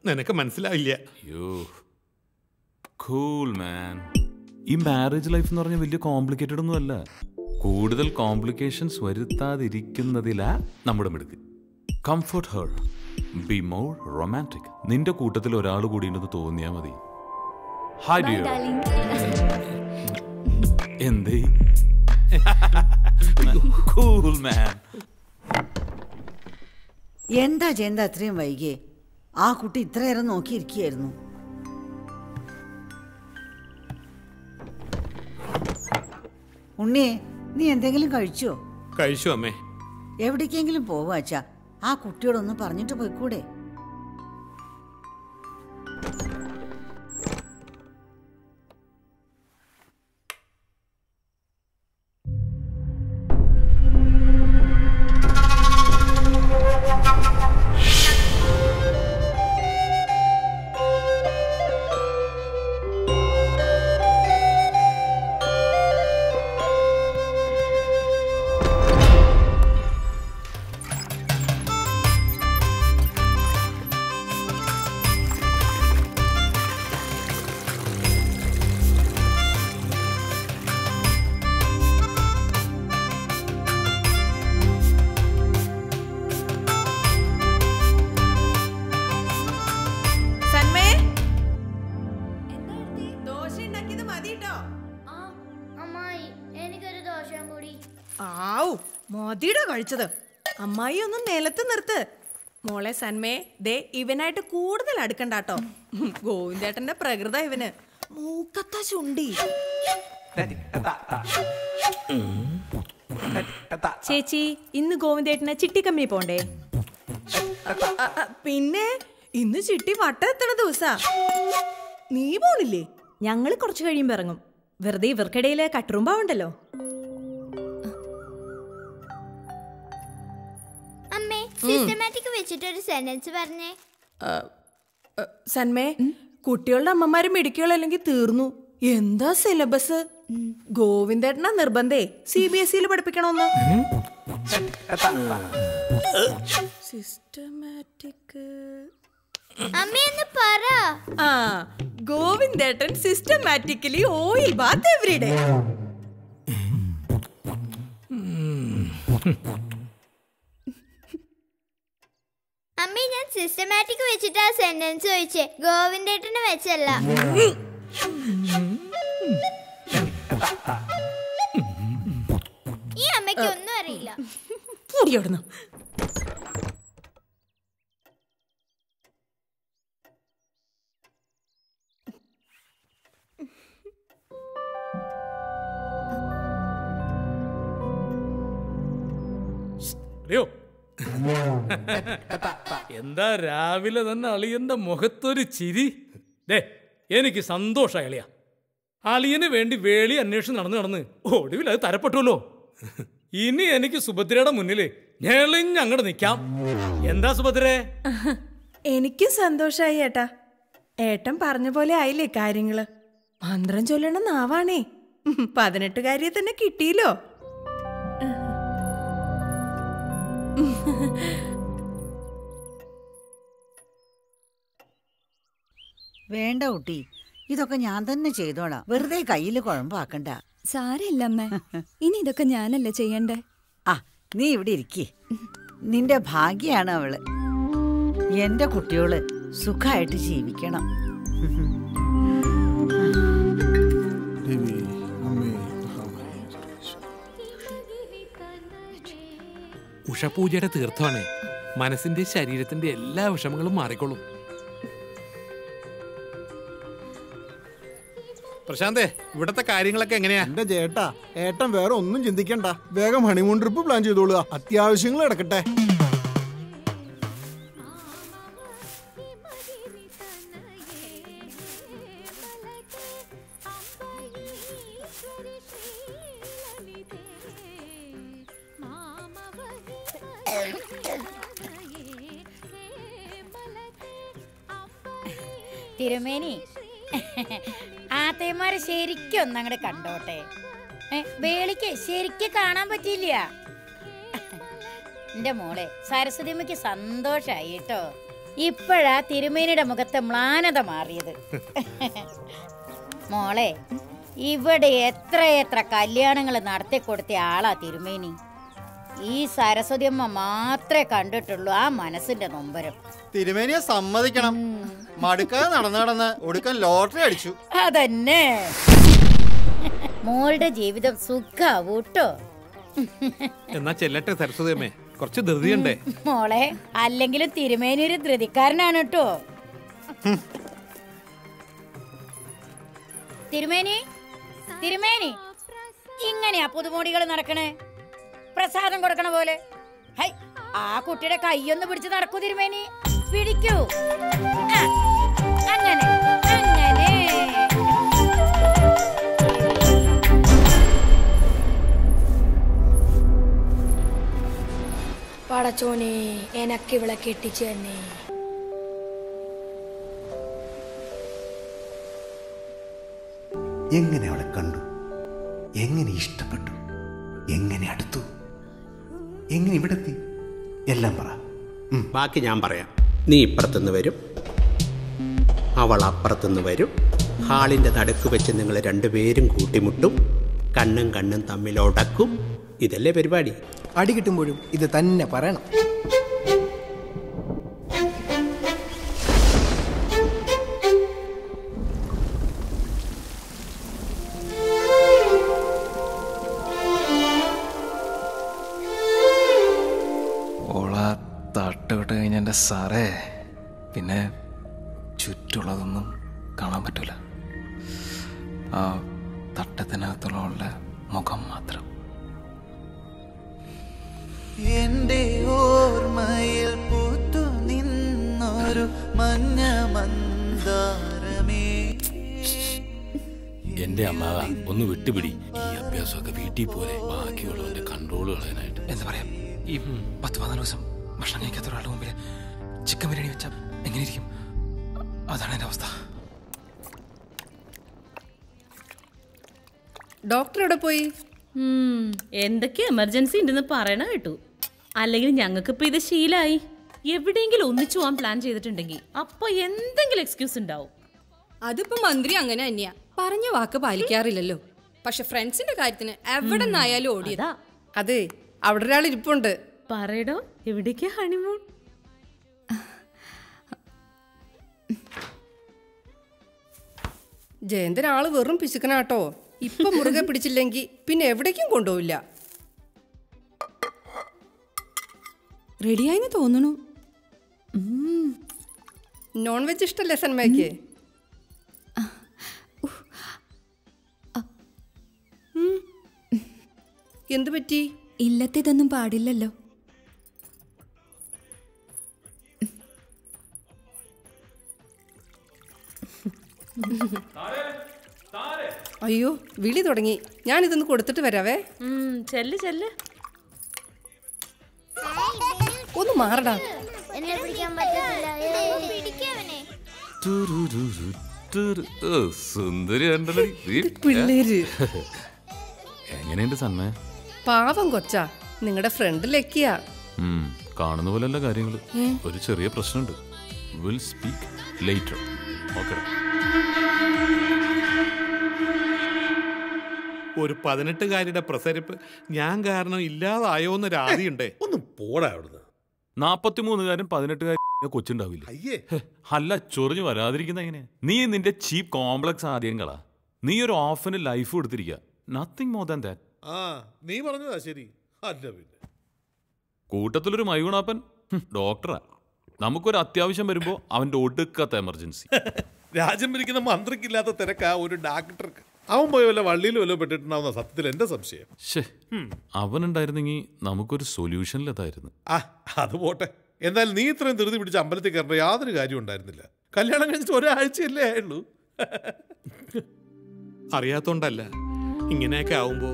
നിനക്ക് മനസ്സിലാവില്ല. Cool man. ഈ മാരേജ് ലൈഫ് എന്ന് പറഞ്ഞാൽ വലിയ കോംപ്ലിക്കേറ്റഡ് ഒന്നും അല്ല. കൂടുതൽ കോംപ്ലിക്കേഷൻസ് വരുത്താതിരിക്കുന്നതിലാ നമ്മുടെ മിടുക്ക്. Comfort her, be more romantic. നിന്റെ കൂട്ടത്തിൽ ഒരാൾ കൂടി ഉണ്ടെന്ന് തോന്നിയാ മതി. Hi dear. എന്തേ? Cool man. എന്താ ജയന്ത അത്രയും വൈകിയേ? ആ കുട്ടി ഇത്രയേറെ നോക്കിയിരിക്കുകയായിരുന്നു. ഉണ്ണിയെ, നീ എന്തെങ്കിലും കഴിച്ചോ? കഴിച്ചു അമ്മേ. എവിടേക്കെങ്കിലും പോവാച്ചാ? ആ കുട്ടിയോടൊന്ന് പറഞ്ഞിട്ട് പോയിക്കൂടെ? മതിയുടെ കഴിച്ചത്. അമ്മായി ഒന്ന് നിലത്ത് നിർത്ത്. മോളെ സന്മേ, ദേ ഇവനായിട്ട് കൂടുതൽ അടുക്കണ്ടാട്ടോ. ഗോവിന്ദേട്ടന്റെ പ്രകൃത ഇവന്. മൂക്കത്ത ചുണ്ടി. ചേച്ചി, ഇന്ന് ഗോവിന്ദേട്ടന് ചിട്ടി കമ്പനി പോണ്ടേ? പിന്നെ ഇന്ന് ചിട്ടി വട്ടെത്തണ ദിവസാ. നീ പോണില്ലേ? ഞങ്ങള് കുറച്ചു കഴിയുമ്പോ ഇറങ്ങും. വെറുതെ ഇവർക്കിടയില് കട്ടുറുമ്പാവുണ്ടല്ലോ. സിസ്റ്റമാറ്റിക് വെച്ചിട്ട് ഒരു സെന്റൻസ് പറഞ്ഞേ. സന്മേ, കുട്ടികളുടെ അമ്മമാരും മെഡിക്കുകളും അല്ലെങ്കിൽ തീർന്നു. എന്താ സിലബസ്? ഗോവിന്ദേട്ടനാ നിർബന്ധേ CBSE പഠിപ്പിക്കണമെന്ന്. സിസ്റ്റമാറ്റിക് അമ്മയെന്ന് പറ. ആ, ഗോവിന്ദേട്ടൻ സിസ്റ്റമാറ്റിക്കലി ഓയിൽ ബാത്ത് എവരിഡേ. അമ്മേ, ഞാൻ സിസ്റ്റമാറ്റിക് വെച്ചിട്ടാ സെന്റൻസ് ചോദിച്ചേ, ഗോവിന്ദേട്ടന് വെച്ചല്ല. ഈ അമ്മയ്ക്ക് ഒന്നും അറിയില്ല. എന്താ രാവിലെ തന്നെ അളിയന്റെ മുഖത്തൊരു ചിരി? ദേ, എനിക്ക് സന്തോഷമായി അളിയ. അളിയന് വേണ്ടി വേളി അന്വേഷണം നടന്ന് ഒടുവിൽ അത് തരപ്പെട്ടുല്ലോ. ഇനി എനിക്ക് സുഭദ്രയുടെ മുന്നില് ഞെളിഞ്ഞങ്ങോട്ട് നിൽക്കാം. എന്താ സുഭദ്രേ? എനിക്കും സന്തോഷായി ഏട്ടാ. ഏട്ടൻ പറഞ്ഞ പോലെ ആയില്ലേ കാര്യങ്ങള്. മന്ത്രം ചൊല്ലണ നാവാണേ. 18 തന്നെ കിട്ടിയില്ലോ. വേണ്ട കുട്ടി, ഇതൊക്കെ ഞാൻ തന്നെ ചെയ്തോളാം. വെറുതെ കയ്യിൽ കുഴമ്പാക്കണ്ട. സാരമില്ലമ്മേ, ഇനി ഇതൊക്കെ ഞാനല്ലേ ചെയ്യണ്ടേ? ആ, നീ ഇവിടെ ഇരിക്കേ. നിന്റെ ഭാഗ്യാണ് അവള്. എന്റെ കുട്ടിയോള് സുഖമായിട്ട് ജീവിക്കണം. ഉഷപൂജയുടെ തീർത്ഥമാണ്. മനസ്സിന്റെ ശരീരത്തിന്റെ എല്ലാ വിഷമങ്ങളും മാറിക്കൊള്ളും. പ്രശാന്തേ, ഇവിടത്തെ കാര്യങ്ങളൊക്കെ എങ്ങനെയാ? എന്റെ ചേട്ടാ, ഏട്ടൻ വേറെ ഒന്നും ചിന്തിക്കണ്ട. വേഗം ഹണിമൂൺ ട്രിപ്പ് പ്ലാൻ ചെയ്തോളുക. അത്യാവശ്യങ്ങൾ നടക്കട്ടെ. തിരുമേനി, ആത്തയന്മാരെ ശരിക്കും ഒന്നങ്ങട് കണ്ടോട്ടെ. വേളിക്ക് ശരിക്കും കാണാൻ പറ്റിയില്ല. എന്റെ മോളെ സരസ്വതിയമ്മയ്ക്ക് സന്തോഷായി കേട്ടോ. ഇപ്പോഴാ തിരുമേനിയുടെ മുഖത്തെ മ്ലാനത മാറിയത്. മോളെ, ഇവിടെ എത്ര കല്യാണങ്ങൾ നടത്തി കൊടുത്ത ആളാ തിരുമേനി. ഈ സരസ്വതിയമ്മ മാത്രമേ കണ്ടിട്ടുള്ളൂ ആ മനസ്സിന്റെ നൊമ്പരം. തിരുമേനിയെ സമ്മതിക്കണം. മടുക്കാതെ നടന്ന് ഒടുക്കാൻ ലോട്ടറി അടിച്ചു. അതന്നെ, മോളുടെ ജീവിതം സുഖാവൂട്ടോ. എന്നാ ചെല്ലട്ടെ സരസ്വതിയമ്മേ, കുറച്ച് ധൃതിയുണ്ടേ. മോളെ, അല്ലെങ്കിലും തിരുമേനി ഒരു ധൃതിക്കാരനാണ് കേട്ടോ. തിരുമേനി, ഇങ്ങനെയാ പുതുമോടികൾ നടക്കണേ? പ്രസാദം കൊടുക്കണ പോലെ. ഹൈ, ആ കുട്ടിയുടെ കൈയൊന്ന് പിടിച്ച് നടക്കൂ തിരുമേനി. പിടിക്കൂ. അങ്ങനെ അങ്ങനെ. പടച്ചോനെ, എനക്ക് ഇവളെ കെട്ടിച്ചു തന്നെ. എങ്ങനെ അവളെ കണ്ടു, എങ്ങനെ ഇഷ്ടപ്പെട്ടു, എങ്ങനെ അടുത്തു, എങ്ങനെ ഇവിടെത്തി, എല്ലാം പറ. ബാക്കി ഞാൻ പറയാം. നീ ഇപ്പുറത്തുനിന്ന് വരും, അവൾ അപ്പുറത്തുനിന്ന് വരും. ഹാളിൻ്റെ നടുക്ക് വെച്ച് നിങ്ങൾ രണ്ടുപേരും കൂട്ടിമുട്ടും, കണ്ണും തമ്മിൽ ഉടക്കും. ഇതല്ലേ പരിപാടി? അടി കിട്ടുമ്പോഴും ഇത് തന്നെ പറയണം. തട്ടുവിട്ട് കഴിഞ്ഞ എൻ്റെ സാറേ, പിന്നെ ചുറ്റുള്ളതൊന്നും കാണാൻ പറ്റൂല. ആ തട്ടത്തിനകത്തുള്ള മുഖം മാത്രം. എന്റെ ഓർമ്മയിൽ പൂത്തു നിന്നൊരു മഞ്ഞ മന്ദാരമേ. എന്റെ അമ്മാവ ഒന്ന് വിട്ടുപിടി. ഈ അഭ്യാസമൊക്കെ വീട്ടിൽ പോലെ ബാക്കിയുള്ളവന്റെ കൺട്രോൾ കളയാനായിട്ട്. എന്താ പറയാ, ഈ 10-14 ദിവസം ഭക്ഷണം കഴിക്കാത്ത ഒരാളുടെ മുമ്പിൽ ചിക്കൻ ബിരിയാണി വെച്ചാൽ എങ്ങനെയിരിക്കും? അതാണ് എൻ്റെ അവസ്ഥ. ഡോക്ടർ എവിടെ പോയി? എന്തൊക്കെ എമർജൻസി ഉണ്ടെന്ന് പറയണ കേട്ടു. അല്ലെങ്കിൽ ഞങ്ങൾക്കിപ്പോൾ ഇത് ശീലമായി. എവിടെയെങ്കിലും ഒന്നിച്ചു പോകാൻ പ്ലാൻ ചെയ്തിട്ടുണ്ടെങ്കിൽ അപ്പോൾ എന്തെങ്കിലും എക്സ്ക്യൂസ് ഉണ്ടാവും. അതിപ്പോ മന്ത്രി അങ്ങനെ തന്നെയാ, പറഞ്ഞ വാക്ക് പാലിക്കാറില്ലല്ലോ. പക്ഷെ ഫ്രണ്ട്സിന്റെ കാര്യത്തിന് എവിടെ നിന്നായാലും ഓടിയതാ. അതെ, അവിടെ ഒരാൾ ഇരിപ്പുണ്ട്. പറയടോ, എവിടേക്കാ ഹണിമൂൺ? ജയന്തൻ ആള് വെറും പിശുക്കനാട്ടോ. ഇപ്പൊ മുറുകെ പിടിച്ചില്ലെങ്കിൽ പിന്നെ എവിടേക്കും കൊണ്ടുപോവില്ല. റെഡിയായിന്ന് തോന്നുന്നു. നോൺ വെജ് ഇഷ്ടല്ലേ സന്മയ്ക്ക്? എന്തു പറ്റി? ഇല്ലത്തേതൊന്നും പാടില്ലല്ലോ. അയ്യോ, വിളി തുടങ്ങി. ഞാനിതൊന്ന് കൊടുത്തിട്ട് വരാവേ. ചെല്ല് ചെല്ല്. ഒന്ന് മാറടാ. എന്നെ പിടിക്കാൻ പറ്റത്തില്ല. സുന്ദരി പിള്ളേര് എങ്ങനെയുണ്ട് സന്മയ? പാവം കൊച്ചാ, നിങ്ങളുടെ ഫ്രണ്ട് ലക്കിയാ. കാണുന്ന പോലെയല്ല കാര്യങ്ങള്. ഒരു ചെറിയ പ്രശ്നമുണ്ട്. Will speak later. ഓക്കേ. ഒരു 18-കാരിയുടെ പ്രസരിപ്പ് ഞാൻ കാരണം ഇല്ലാതായോന്ന് രാതിയുണ്ടേ. ഒന്ന് പോടാ അവിടുന്ന്. 43-കാരൻ 18-കാരി കൊച്ചുണ്ടാവില്ല. അല്ല, ചൊറിഞ്ഞു വരാതിരിക്കുന്ന എങ്ങനെയാ? നീ നിന്റെ ചീപ്പ് കോംപ്ലക്സ് ആദ്യങ്ങളാ. നീ ഒരു ഓഫിന് ലൈഫ് കൊടുത്തിരിക്കുക. Nothing more than that. നീ പറഞ്ഞതാ ശരി. അല്ല പിന്നെ കൂട്ടത്തിലൊരു മൈഗുണാപ്പൻ ഡോക്ടറാ. നമുക്കൊരു അത്യാവശ്യം വരുമ്പോ അവന്റെ ഒടുക്കത്തെ എമർജൻസി. രാജ്യം ഭരിക്കുന്ന മന്ത്രിക്കില്ലാത്ത തിരക്കാ ഒരു ഡോക്ടർക്ക്. അവൻ പോയി വല്ല വള്ളിയിൽ വല്ല പെട്ടിട്ടുണ്ടാവുന്ന സത്യത്തിൽ എന്റെ സംശയം. അവനുണ്ടായിരുന്നെങ്കിൽ നമുക്കൊരു സൊല്യൂഷനിലെത്തായിരുന്നു. അത് പോട്ടെ. എന്തായാലും നീ ഇത്രയും ധൃതി പിടിച്ച് അമ്പലത്തിൽ കയറേണ്ട യാതൊരു കാര്യം ഉണ്ടായിരുന്നില്ല. കല്യാണം കഴിച്ചിട്ട് ഒരാഴ്ചയല്ലേ ആയുള്ളൂ. അറിയാത്തോണ്ടല്ല, ഇങ്ങനെയൊക്കെ ആവുമ്പോ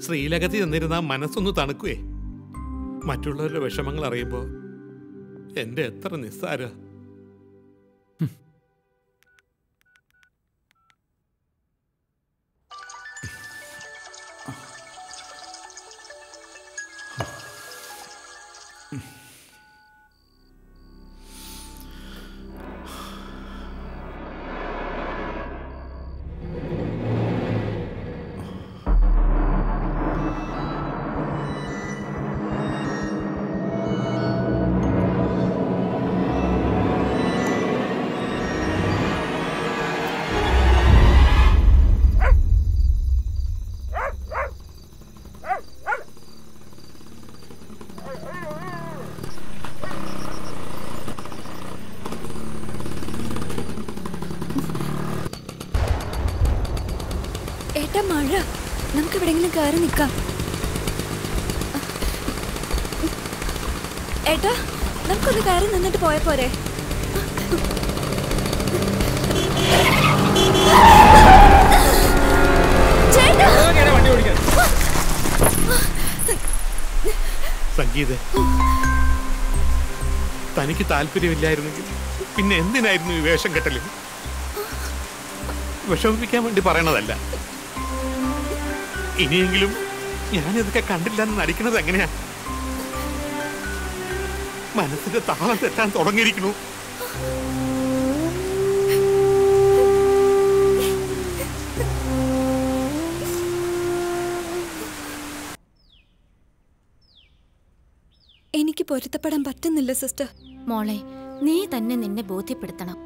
ശ്രീലകത്തിൽ നിന്നിരുന്ന മനസ്സൊന്ന് തണുക്കുവേ. മറ്റുള്ളവരുടെ വിഷമങ്ങൾ അറിയുമ്പോ എന്റെ എത്ര നിസ്സാര. ഏട്ടാ, മഴ. നമുക്ക് എവിടെയെങ്കിലും കയറി നിൽക്കാം. ഏട്ടാ, നമുക്കൊന്ന് കയറി നിന്നിട്ട് പോയ പോരെ? സംഗീത, തനിക്ക് താല്പര്യമില്ലായിരുന്നെങ്കിൽ പിന്നെ എന്തിനായിരുന്നു ഈ വേഷം കെട്ടല്? വിഷമിപ്പിക്കാൻ വേണ്ടി പറയണതല്ല. ഇനിയെങ്കിലും ഞാനിതൊക്കെ കണ്ടില്ലെന്ന് നടിക്കുന്നത് എങ്ങനെയാ? മനസ്സിന്റെ താളം തെറ്റാൻ തുടങ്ങിയിരിക്കുന്നു. എനിക്ക് പൊരുത്തപ്പെടാൻ പറ്റുന്നില്ല സിസ്റ്റർ. മോളെ, നീ തന്നെ നിന്നെ ബോധ്യപ്പെടുത്തണം.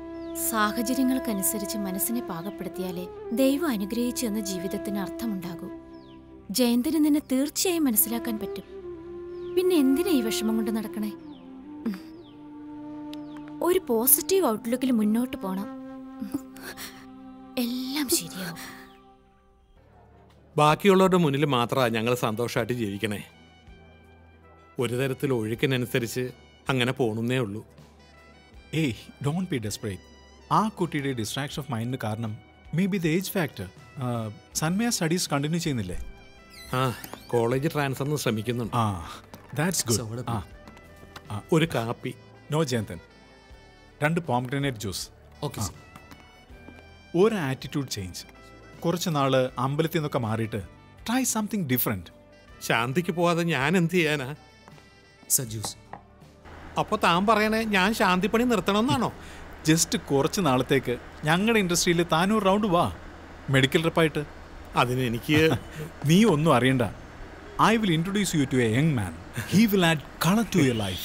സാഹചര്യങ്ങൾക്കനുസരിച്ച് മനസ്സിനെ പാകപ്പെടുത്തിയാലേ ദൈവം അനുഗ്രഹിച്ചു എന്ന ജീവിതത്തിന് അർത്ഥമുണ്ടാകൂ. ജയന്തിന് നിന്നെ തീർച്ചയായും മനസ്സിലാക്കാൻ പറ്റും. പിന്നെ എന്തിനാ ഈ വിഷമം കൊണ്ട് നടക്കണേ? ഒരു പോസിറ്റീവ് ഔട്ട്ലുക്കിൽ മുന്നോട്ട് പോണം. എല്ലാം ശരിയാവും. ബാക്കിയുള്ളവരുടെ മുന്നിൽ മാത്രമാണ് ഞങ്ങൾ സന്തോഷമായിട്ട് ജീവിക്കണേ. ഒരു തരത്തിൽ ഒഴുക്കിനനുസരിച്ച് അങ്ങനെ പോണെന്നേ ഉള്ളൂ. ഏയ്, ഡോണ്ട് ബി ഡെസ്പറേറ്റ്. ആ കുട്ടിയുടെ ഡിസ്ട്രാക്ഷൻ ഓഫ് മൈൻഡിന് കാരണം may be the age factor. Sanmaya studies continue ചെയ്യുന്നില്ലേ? കോളേജ് ട്രാൻസ്ഫറിന് ശ്രമിക്കുന്നുണ്ട്. That's good. ഒരു കാപ്പി. No Jayanthan, 2 pomegranate juice. Okay. ഒരു ആറ്റിറ്റ്യൂഡ് ചേഞ്ച്. കുറച്ച് നാള് അമ്പലത്തിൽ നിന്നൊക്കെ മാറിയിട്ട് ട്രൈ സംതിങ് ഡിഫറെന്റ്. ശാന്തിക്ക് പോവാതെ ഞാൻ എന്ത് ചെയ്യാനാ? സജ്യൂസ്. അപ്പൊ താൻ പറയണേ ഞാൻ ശാന്തിപ്പണി നിർത്തണമെന്നാണോ? ജസ്റ്റ് കുറച്ച് നാളത്തേക്ക് ഞങ്ങളുടെ ഇൻഡസ്ട്രിയിൽ താനൂർ റൗണ്ട് വാ, മെഡിക്കൽ റെപ്പായിട്ട്. അതിന് എനിക്ക് നീ ഒന്നും അറിയണ്ട. I will introduce you to a young man. He will add color to your life.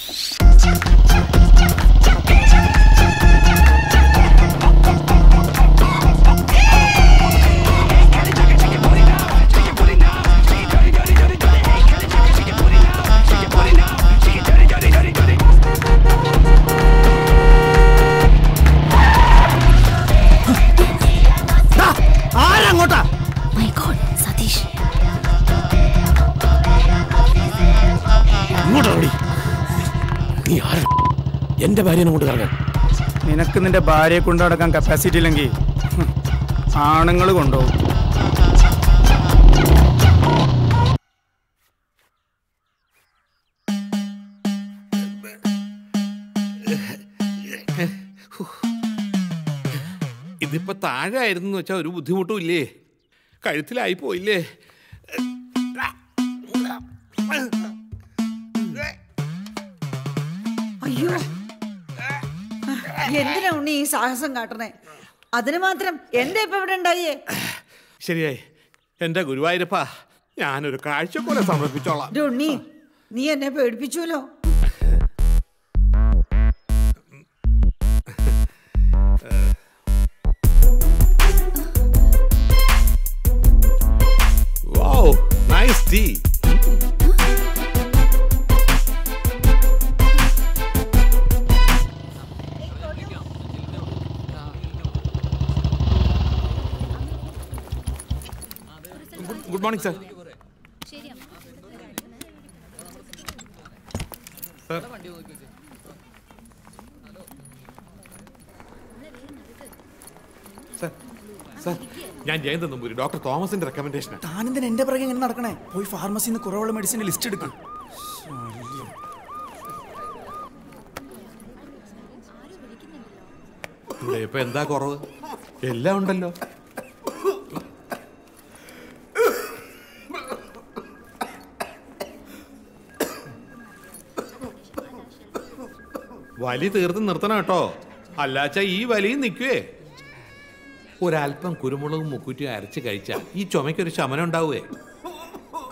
ആരങ്ങോട്ടാ? My God, Satheesh. നീ ആര്? എന്റെ ഭാര്യനെ കൊണ്ട് കറങ്ങാൻ. നിനക്ക് നിന്റെ ഭാര്യയെ കൊണ്ടു നടക്കാൻ കപ്പാസിറ്റി ഇല്ലെങ്കിൽ ആണുങ്ങൾ കൊണ്ടുപോകും. ഇതിപ്പോ താഴെ ആയിരുന്നു വെച്ചാ ഒരു ബുദ്ധിമുട്ടും ഇല്ലേ, കഴുത്തിലായി പോയില്ലേ. അയ്യോ, എന്തിനാ ഉണ്ണി ഈ സാഹസം കാട്ടണേ? അതിന് മാത്രം എന്താ ഇപ്പൊ ഇവിടെ ഉണ്ടായേ? ശരിയായി എന്റെ ഗുരുവായൂരപ്പാ, ഞാനൊരു കാഴ്ചക്കൂടെ സമർപ്പിച്ചോളാം. ഉണ്ണി, നീ എന്നെ പേടിപ്പിച്ചല്ലോ. Wow, nice tea. Good morning, sir. Sir. Sir. Sir. ഞാൻ ജയന്ത് നമ്പൂരി, ഡോക്ടർ തോമസിന്റെ റെക്കമെൻഡേഷൻ. താനെന്തിനാ എന്റെ പിറകെ ഇങ്ങനെ നടക്കണേ? പോയി ഫാർമസിന്ന് കുറവുള്ള മെഡിസിന്റെ ലിസ്റ്റ് എടുക്കും. ഇപ്പൊ എന്താ കുറവ്? എല്ലാം ഉണ്ടല്ലോ. വലി തീർത്ത് നിർത്തണം കേട്ടോ, അല്ലാച്ച ഈ വലിയും നിൽക്കുവേ. ഒരല്പം കുരുമുളകും മുക്കുറ്റിയും അരച്ച് കഴിച്ചാൽ ഈ ചുമയ്ക്കൊരു ശമനം ഉണ്ടാവുകയെ.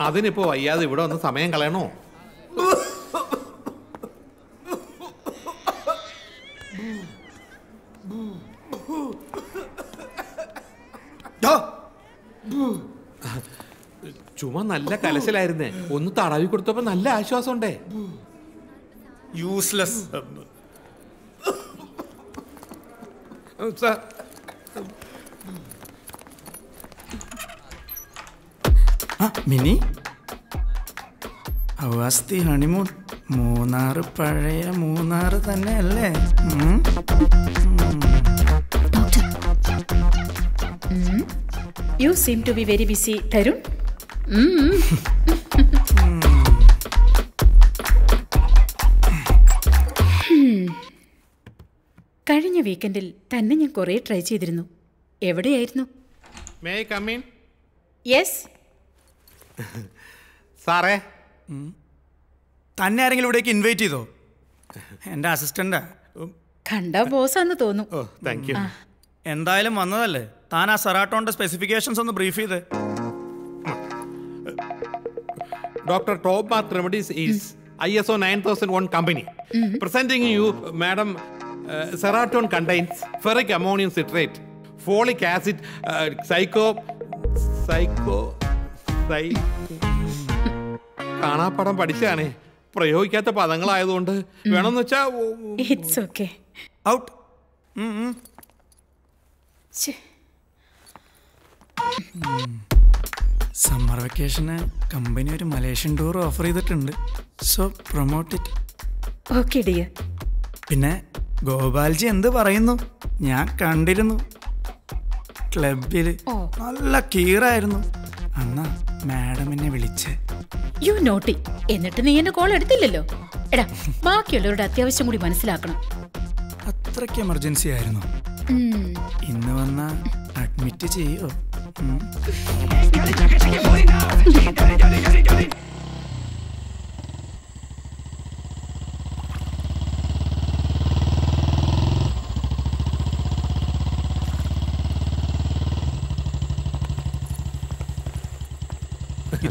അതിനിപ്പോ വയ്യാതെ ഇവിടെ വന്ന് സമയം കളയണോ? ചുമ നല്ല കലശലായിരുന്നേ, ഒന്ന് തടവി കൊടുത്തപ്പോ നല്ല ആശ്വാസം ഉണ്ടേ. യൂസ്ലെസ്. മിനി, അവസ്ഥ ഹണിമൂൺ മൂന്നാറ് പഴയ മൂന്നാറ് തന്നെ അല്ലേ? You seem to be very busy, Tarun. കഴിഞ്ഞ വീക്കെൻഡിൽ തന്നെ ഞാൻ കുറേ ട്രൈ ചെയ്തിരുന്നു. എവിടെയായിരുന്നു? May I come in? Yes. സാറേ, തന്നെ ആരെങ്കിലും ഇവിടേക്ക് ഇൻവൈറ്റ് ചെയ്തോ? എൻ്റെ അസിസ്റ്റന്റാ. കണ്ട ബോസാന്ന് തോന്നും. Thank you. എന്തായാലും വന്നതല്ലേ, താൻ ആ സെറാട്ടോണിന്റെ സ്പെസിഫിക്കേഷൻസ് ഒന്ന് ബ്രീഫ് ചെയ്ത്. Dr. Top Bath Remedies is ISO 9001 company. Presenting you, Madam, Seraton contains ferric ammonium citrate, folic acid, കാണാപ്പടം പഠിച്ചാണേ, പ്രയോഗിക്കാത്ത പദങ്ങളായതുകൊണ്ട് വേണമെന്ന് വെച്ചാ ഇറ്റ്സ് ഓക്കെ. ഔട്ട്. സമ്മർ വെക്കേഷന് കമ്പനി ഒരു മലേഷ്യൻ ടൂർ ഓഫർ ചെയ്തിട്ടുണ്ട്. So promote it. Okay dear. പിന്നെ ഗോപാൽജി എന്ത് പറയുന്നു? ഞാൻ കണ്ടിരുന്നു ക്ലബിൽ. നല്ല കീറായിരുന്നു. അന്നാ മാഡം എന്നെ വിളിച്ച്. You naughty. എന്നിട്ട് നീ എന്റെ കോൾ എടുത്തില്ലല്ലോ. എടാ, ബാക്കിയുള്ളവരുടെ അത്യാവശ്യം കൂടി മനസ്സിലാക്കണം. അത്രയ്ക്ക് എമർജൻസി ആയിരുന്നു. ഇന്ന് വന്ന അഡ്മിറ്റ് ചെയ്യോ?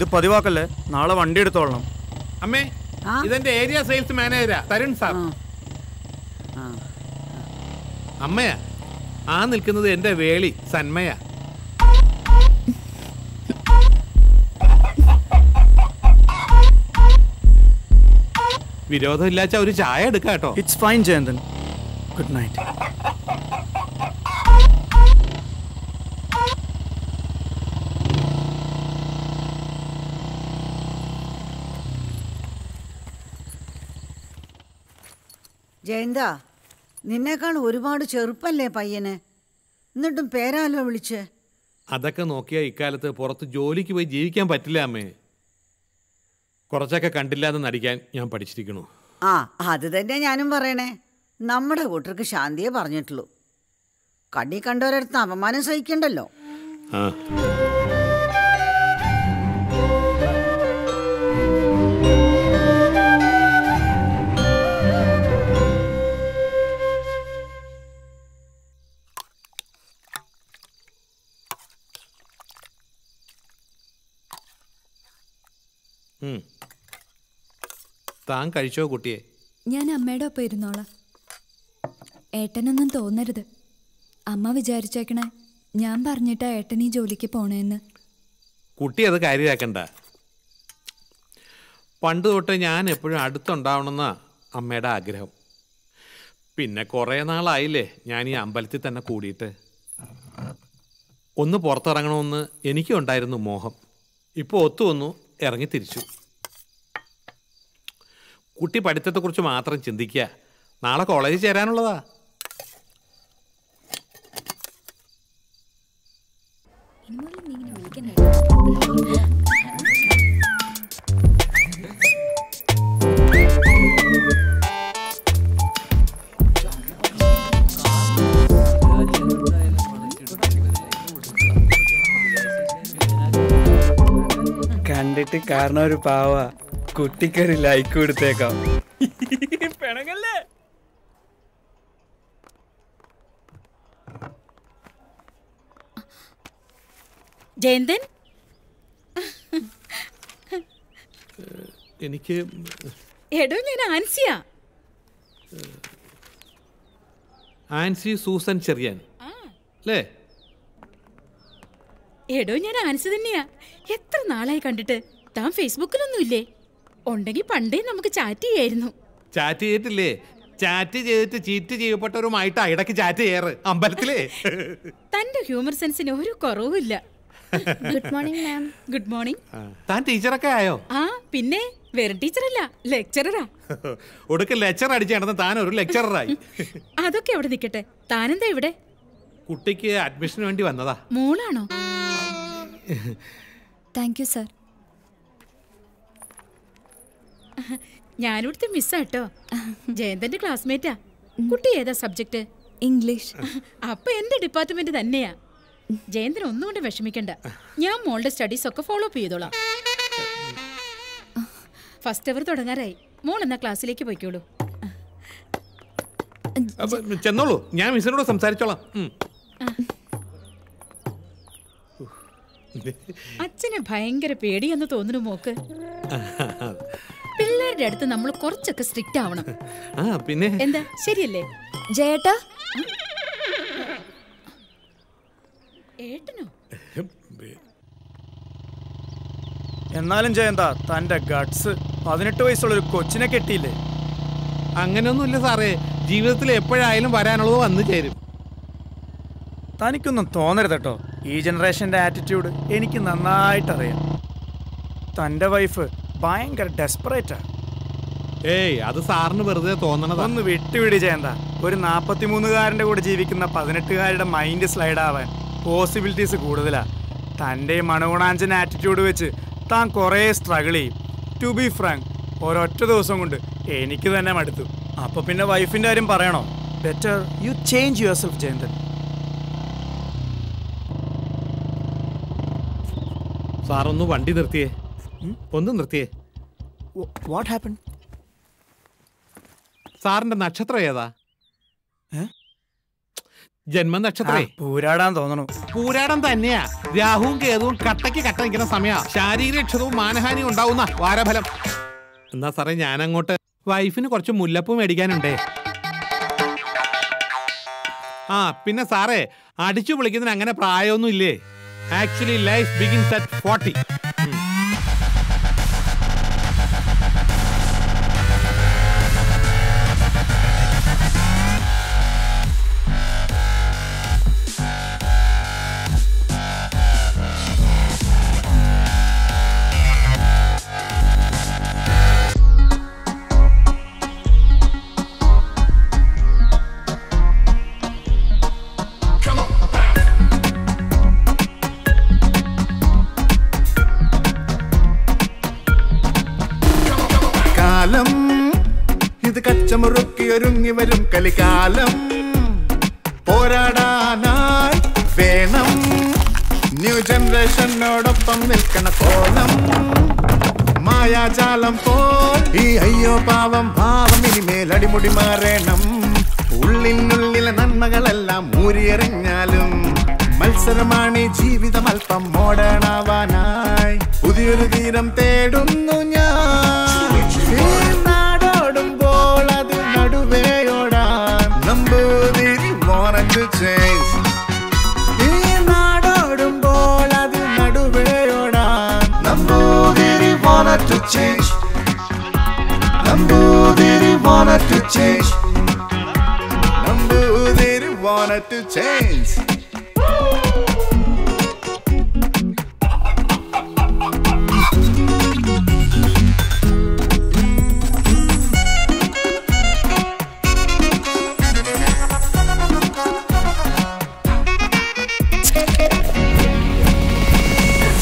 ഇത് പതിവാക്കല്ലേ, നാളെ വണ്ടി എടുത്തോളണം. അമ്മേ, ഇതെന്റെ ഏരിയ സെയിൽസ് മാനേജരാ തരുൺ സാർ. അമ്മയാ, ആ നിൽക്കുന്നത് എന്റെ വേളി സന്മയാ. വിരോധം ഇല്ലാച്ച ഒരു ചായ എടുക്കാം കേട്ടോ. It's fine Jayanthan. Good night. Jayantha, നിന്നേക്കാൾ ഒരുപാട് ചെറുപ്പല്ലേ പയ്യന്, എന്നിട്ടും പേരാലോ വിളിച്ച്. അതൊക്കെ നോക്കിയാൽ ഇക്കാലത്ത് പുറത്ത് ജോലിക്ക് പോയി ജീവിക്കാൻ പറ്റില്ല അമ്മേ. കുറച്ചൊക്കെ കണ്ടില്ല എന്ന് നടിക്കാൻ ഞാൻ പഠിച്ചിരിക്കണു. ആ, അത് തന്നെ ഞാനും പറയണേ. നമ്മുടെ കൂട്ടർക്ക് ശാന്തിയെ പറഞ്ഞിട്ടുള്ളൂ. കണ്ണി കണ്ടവരടുത്ത് അപമാനം സഹിക്കണ്ടല്ലോ. താൻ കഴിച്ചോ കുട്ടിയെ? ഞാൻ അമ്മയുടെ ഒപ്പം ഇരുന്നോളാം. ഏട്ടനൊന്നും തോന്നരുത്. അമ്മ വിചാരിച്ചേക്കണേ ഞാൻ പറഞ്ഞിട്ടാ ഏട്ടൻ ഈ ജോലിക്ക് പോണേന്ന്. കുട്ടി അത് കാര്യമാക്കണ്ട. പണ്ട് തൊട്ട് ഞാൻ എപ്പോഴും അടുത്തുണ്ടാവണമെന്നാ അമ്മയുടെ ആഗ്രഹം. പിന്നെ കുറേ നാളായില്ലേ ഞാൻ ഈ അമ്പലത്തിൽ തന്നെ കൂടിയിട്ട്. ഒന്ന് പുറത്തിറങ്ങണമെന്ന് എനിക്കും ഉണ്ടായിരുന്നു മോഹം. ഇപ്പോൾ ഒത്തു വന്നു, ഇറങ്ങി തിരിച്ചു. കുട്ടി പഠിത്തത്തെക്കുറിച്ച് മാത്രം ചിന്തിക്കുക. നാളെ കോളേജിൽ ചേരാനുള്ളതാ. കണ്ടിട്ട് കാരണം ഒരു പാവ, കുട്ടിക്കൊരു ലൈക്ക് കൊടുത്തേക്കാം. പെണങ്ങല്ലേ? ജയന്തൻ, എനിക്ക് എടോ ഞാൻ ആൻസിയാ. ആൻസി സൂസൻ ചെറിയാൻ അല്ലേ? എടോ ഞാൻ ആൻസി തന്നെയാ. എത്ര നാളായി കണ്ടിട്ട്. താൻ ഫേസ്ബുക്കിലൊന്നും ഇല്ലേ? ഉണ്ടെങ്കിൽ പണ്ടേ നമുക്ക് ചാറ്റ് ചെയ്യായിരുന്നു. ചാറ്റ് ചെയ്തിട്ടില്ലേ? ചാറ്റ് ചെയ്തിട്ട് ചീറ്റ് ചെയ്യപ്പെട്ടവരുമായിട്ടാ ഇടയ്ക്ക് ചാറ്റ് ചെയ്യാറ് അമ്പലത്തിലേ. തന്റെ ഹ്യൂമർ സെൻസിന് ഒരു കുറവുമില്ല. Good morning ma'am. Good morning. താൻ ടീച്ചറൊക്കെ ആയോ? ആ പിന്നെ വെറും ടീച്ചറല്ല, ലെക്ചററാ. ഒടുക്ക ലെക്ചർ അടിച്ചു നടന്ന താൻ ഒരു ലെക്ചററായി. അതൊക്കെ അവിടെ നിൽക്കട്ടെ, താനെന്താ ഇവിടെ? കുട്ടിക്ക് അഡ്മിഷന് വേണ്ടി വന്നതാ. മോളാണോ? Thank you sir. ഞാനിവിടുത്തെ മിസ്സാട്ടോ. ജയന്തന്റെ ക്ലാസ്മേറ്റാ. കുട്ടി ഏതാ സബ്ജക്ട്? ഇംഗ്ലീഷ്. അപ്പൊ എന്റെ ഡിപ്പാർട്ട്മെന്റ് തന്നെയാ. ജയന്തൻ ഒന്നുകൊണ്ട് വിഷമിക്കണ്ട, ഞാൻ മോളുടെ സ്റ്റഡീസ് ഒക്കെ ഫോളോ അപ്പ് ചെയ്തോളാം. ഫസ്റ്റ് അവർ തുടങ്ങാറായി. മോൾ എന്നാ ക്ലാസ്സിലേക്ക് പോയിക്കോളൂ. ചെന്നോളൂ, ഞാൻ മിസ്സിനോട് സംസാരിച്ചോളാം. അച്ഛന് ഭയങ്കര പേടിയെന്ന് തോന്നുന്നു മോക്ക്. പിള്ളേരുടെ അടുത്ത് നമ്മൾ കുറച്ചൊക്കെ സ്ട്രിക്റ്റ് ആവണം. പിന്നെ എന്താ ശരിയല്ലേ ജയേട്ടാ? ഏട്ടനോ? എന്നാലും ജയന്ത, തന്റെ ഗട്സ് 18 വയസ്സുള്ള ഒരു കൊച്ചിനെ കെട്ടിയില്ലേ? അങ്ങനെയൊന്നുമില്ല സാറേ. ജീവിതത്തിൽ എപ്പോഴായാലും വരാനുള്ളത് വന്നു ചേരും. തനിക്കൊന്നും തോന്നരുത് കേട്ടോ. ഈ ജനറേഷന്റെ ആറ്റിറ്റ്യൂഡ് എനിക്ക് നന്നായിട്ടറിയാം. തന്റെ വൈഫ് ഭയങ്കര ഡെസ്പറേറ്റാ. ഏയ്, അത് സാറിന് വെറുതെ തോന്നണതാ. ഒന്ന് വിട്ടുവിടി ജയന്ത. ഒരു 43കാരന്റെ കൂടെ ജീവിക്കുന്ന 18കാരുടെ മൈൻഡ് സ്ലൈഡ് ആവാൻ പോസിബിലിറ്റീസ് കൂടുതലാ. തന്റെ മണഗുണാഞ്ചൻ ആറ്റിറ്റ്യൂഡ് വെച്ച് താൻ കുറേ സ്ട്രഗിൾ ചെയ്യും. ടു ബി ഫ്രാങ്ക്, ഒരൊറ്റ ദിവസം കൊണ്ട് എനിക്ക് തന്നെ മടുത്തു. അപ്പൊ പിന്നെ വൈഫിന്റെ കാര്യം പറയണോ? Better U change your self Jayanthan. സാറൊന്ന് വണ്ടി നിർത്തിയേ, ഒന്ന് നിർത്തിയേ. What happen? സാറിന്റെ നക്ഷത്രം ഏതാ? ജന്മനക്ഷത്രേ പൂരാടാൻ തോന്നണു. പൂരാടം തന്നെയാ. രാഹുവും കേതുവും കട്ടയ്ക്ക് കട്ട നിൽക്കുന്ന സമയ ശാരീരികക്ഷതവും മാനഹാനിയും ഉണ്ടാവുന്ന വാരഫലം. എന്നാ സാറേ ഞാൻ അങ്ങോട്ട് വൈഫിന് കുറച്ച് മുല്ലപ്പൂ മേടിക്കാനുണ്ടേ. ആ പിന്നെ സാറേ അടിച്ചു പൊളിക്കുന്നതിന് അങ്ങനെ പ്രായമൊന്നും ഇല്ലേ. Actually life begins at 40. ഇത് കച്ചമുറുക്കി ഒരുങ്ങി വരും കലികാലം. പോരാടാനായി വേണം ന്യൂ ജനറേഷനോടൊപ്പം നിൽക്കണ കോലം. മായാജാലം പോൽ ഈ അയ്യോ പാവം ഭാവം ഇനിമേൽ അടിമുടി മാറണം. ഉള്ളിനുള്ളിലെ നന്മകളെല്ലാം ഊരിയെറിഞ്ഞാലും മത്സരമാണ് ജീവിതം. അല്പം മോഡേണാവാനായി പുതിയൊരു തീരം തേടുന്നു ഞാൻ. നാടോടുമ്പോൾ അത് നടുവേയോടാൻ നമ്പൂതിരി wanted to change. ഈ നാടോടുമ്പോൾ അത് നടുവേയോടാൻ Namboothiri wanted to change. Namboothiri wanted to change. Namboothiri wanted to change.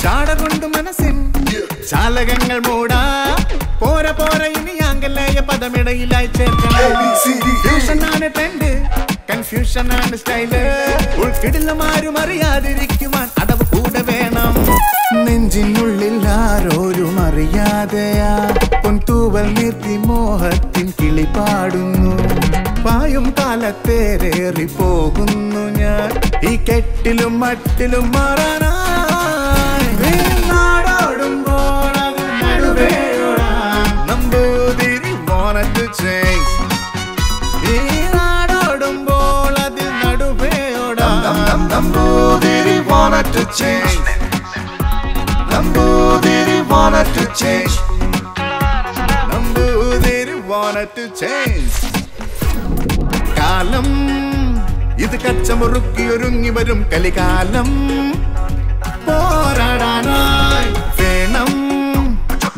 ചാടകൊണ്ടു മനസ്സിൻ ചാലകങ്ങൾ മൂടാ. പോര പോര ഇനി ആംഗലേയ പദമിടയിലായി ചേർക്കണം. Trend കൺഫ്യൂഷനാണ് style. ഉൾക്കിടിലും ആരും അറിയാതിരിക്കുവാൻ അടവ് കൂടെ വേണം. നെഞ്ചിനുള്ളിൽ ആരോരും അറിയാതെയാ പൊൻതൂവൽ നിർത്തി മോഹത്തിൻ കിളി പാടുന്നു. പായും കാലത്തേറേറി പോകുന്നു ഞാൻ ഈ കെട്ടിലും മട്ടിലും മാറാനായി. നാടോടുമ്പോൾ അത് നടുവേയോടാൻ നമ്പൂതിരി wanted to change. ഈ നാടോടുമ്പോൾ അത് നടുവേയോടാൻ Namboothiri wanted to change. Namboothiri wanted to change. Namboothiri wanted to change. കാലം ഇത് കച്ചമുറുക്കി ഒരുങ്ങി വരും കലികാലം. പോരാടാനായി വേണം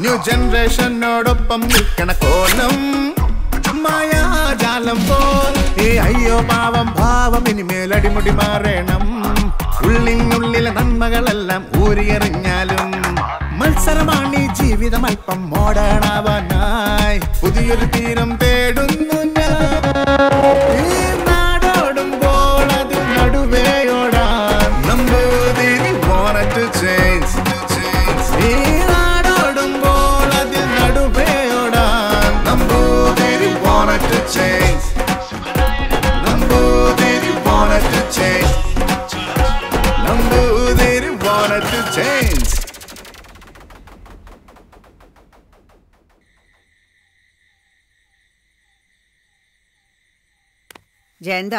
ന്യൂ ജനറേഷനോടൊപ്പം നിൽക്കണ കോലം. മായാജാലം പോൽ ഈ അയ്യോ പാവം ഭാവം ഇനിമേൽ അടിമുടി മാറണം. ഉള്ളിനുള്ളിലെ നന്മകളെല്ലാം ഊരിയെറിഞ്ഞാലും മത്സരമാണ് ഈ ജീവിതം. അല്പം മോഡേണാവാനായി പുതിയൊരു തീരം തേടുന്നു ഞാൻ. ഈ നാടോടുമ്പോൾ അത് നടുവേയോടാൻ നമ്പൂതിരി wanted to change. ഈ നാടോടുമ്പോൾ അത് നടുവേയോടാൻ Namboothiri wanted to change. Namboothiri wanted to change. Namboothiri wanted to change. Jayanta,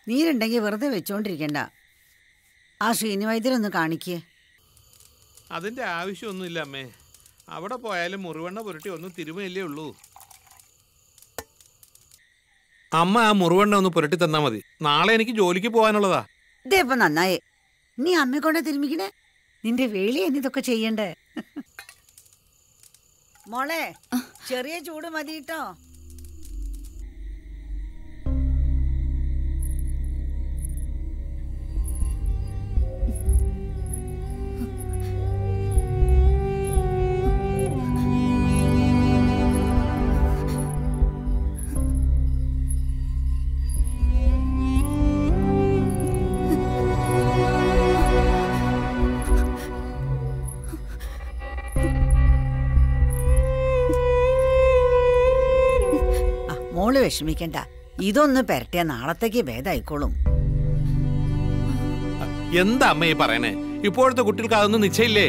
നീരുണ്ടെങ്കിൽ വെറുതെ വെച്ചോണ്ടിരിക്കണ്ട. ആ ശ്രീനിവൈദ്യരൊന്ന് കാണിക്കേ. അതിന്റെ ആവശ്യമൊന്നുമില്ല അമ്മേ. അവിടെ പോയാലും മുറിവെണ്ണ പുരട്ടി ഒന്ന് തിരുമയല്ലേ ഉള്ളൂ. അമ്മ ആ മുറിവെണ്ണ ഒന്ന് പുരട്ടി തന്നാ മതി. നാളെ എനിക്ക് ജോലിക്ക് പോകാനുള്ളതാ. ഇതേ ഇപ്പൊ നന്നായേ. നീ അമ്മ കൊണ്ട് തിരുമിക്കണേ. നിന്റെ വേളി എന്നിതൊക്കെ ചെയ്യണ്ടേ? മോളെ ചെറിയ ചൂട് മതി കേട്ടോ. മോള് വിഷമിക്കണ്ട. ഇതൊന്ന് പെരട്ടിയ നാളത്തേക്ക് ഭേദായിക്കോളും. എന്താ അമ്മ ഈ പറയണേ? ഇപ്പോഴത്തെ കുട്ടികൾക്ക് അതൊന്നും നിശ്ചയില്ലേ?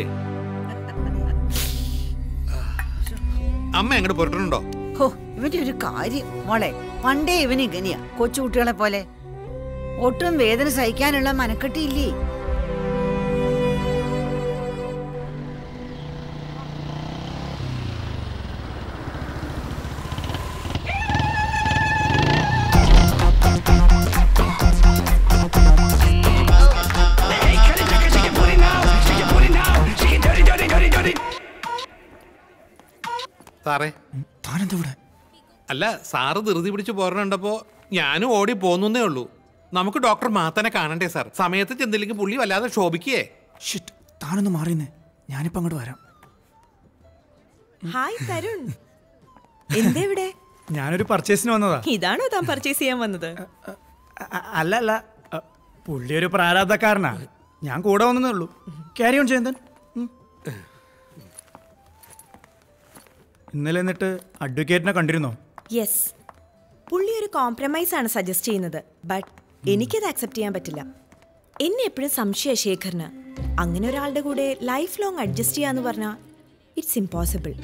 അമ്മ എങ്ങോട്ട് പുറത്തുണ്ടോ? ഹോ, ഇവന്റെ ഒരു കാര്യം മോളെ, പണ്ടേ ഇവന് ഇങ്ങനെയാ, കൊച്ചുകുട്ടികളെ പോലെ. ഒട്ടും വേദന സഹിക്കാനുള്ള മനക്കെട്ടിയില്ലേ? സാറേ, അല്ല, സാറ് ധൃതി പിടിച്ച് പോരണുണ്ടപ്പോ ഞാനും ഓടി പോന്നേ ഉള്ളൂ. നമുക്ക് ഡോക്ടർ മാത്തനെ കാണണ്ടേ സാർ? സമയത്ത് ചെന്നില്ലെങ്കിൽ പുള്ളി വല്ലാതെ ശോഭിക്കേ. താനൊന്ന് മാറിയെന്നേ, ഞാനിപ്പോ അങ്ങോട്ട് വരാം. ഹായ് തരുൺ, എന്തെവിടെ? ഞാനൊരു പർച്ചേസിന് വന്നതാ. ഇതാണോ താൻ പർച്ചേസ് ചെയ്യാൻ വന്നത്? അല്ല അല്ല, പുള്ളി ഒരു പ്രാരാബ്ധക്കാരനാ, ഞാൻ കൂടെ വന്നേ ഉള്ളൂ. ക്യാരി ഓൺ ചെയ്യുന്നൻ. ഇന്നലെ എന്നിട്ട് അഡ്വക്കേറ്റിനെ കണ്ടിരുന്നോ? യെസ്, പുള്ളി ഒരു കോംപ്രമൈസ് ആണ് സജസ്റ്റ് ചെയ്യുന്നത്. ബട്ട് എനിക്കത് അക്സെപ്റ്റ് ചെയ്യാൻ പറ്റില്ല. എന്നെ എപ്പോഴും സംശയ ശേഖരന്. അങ്ങനെ ഒരാളുടെ കൂടെ ലൈഫ് ലോങ് അഡ്ജസ്റ്റ് ചെയ്യാന്ന് പറഞ്ഞാൽ it's impossible.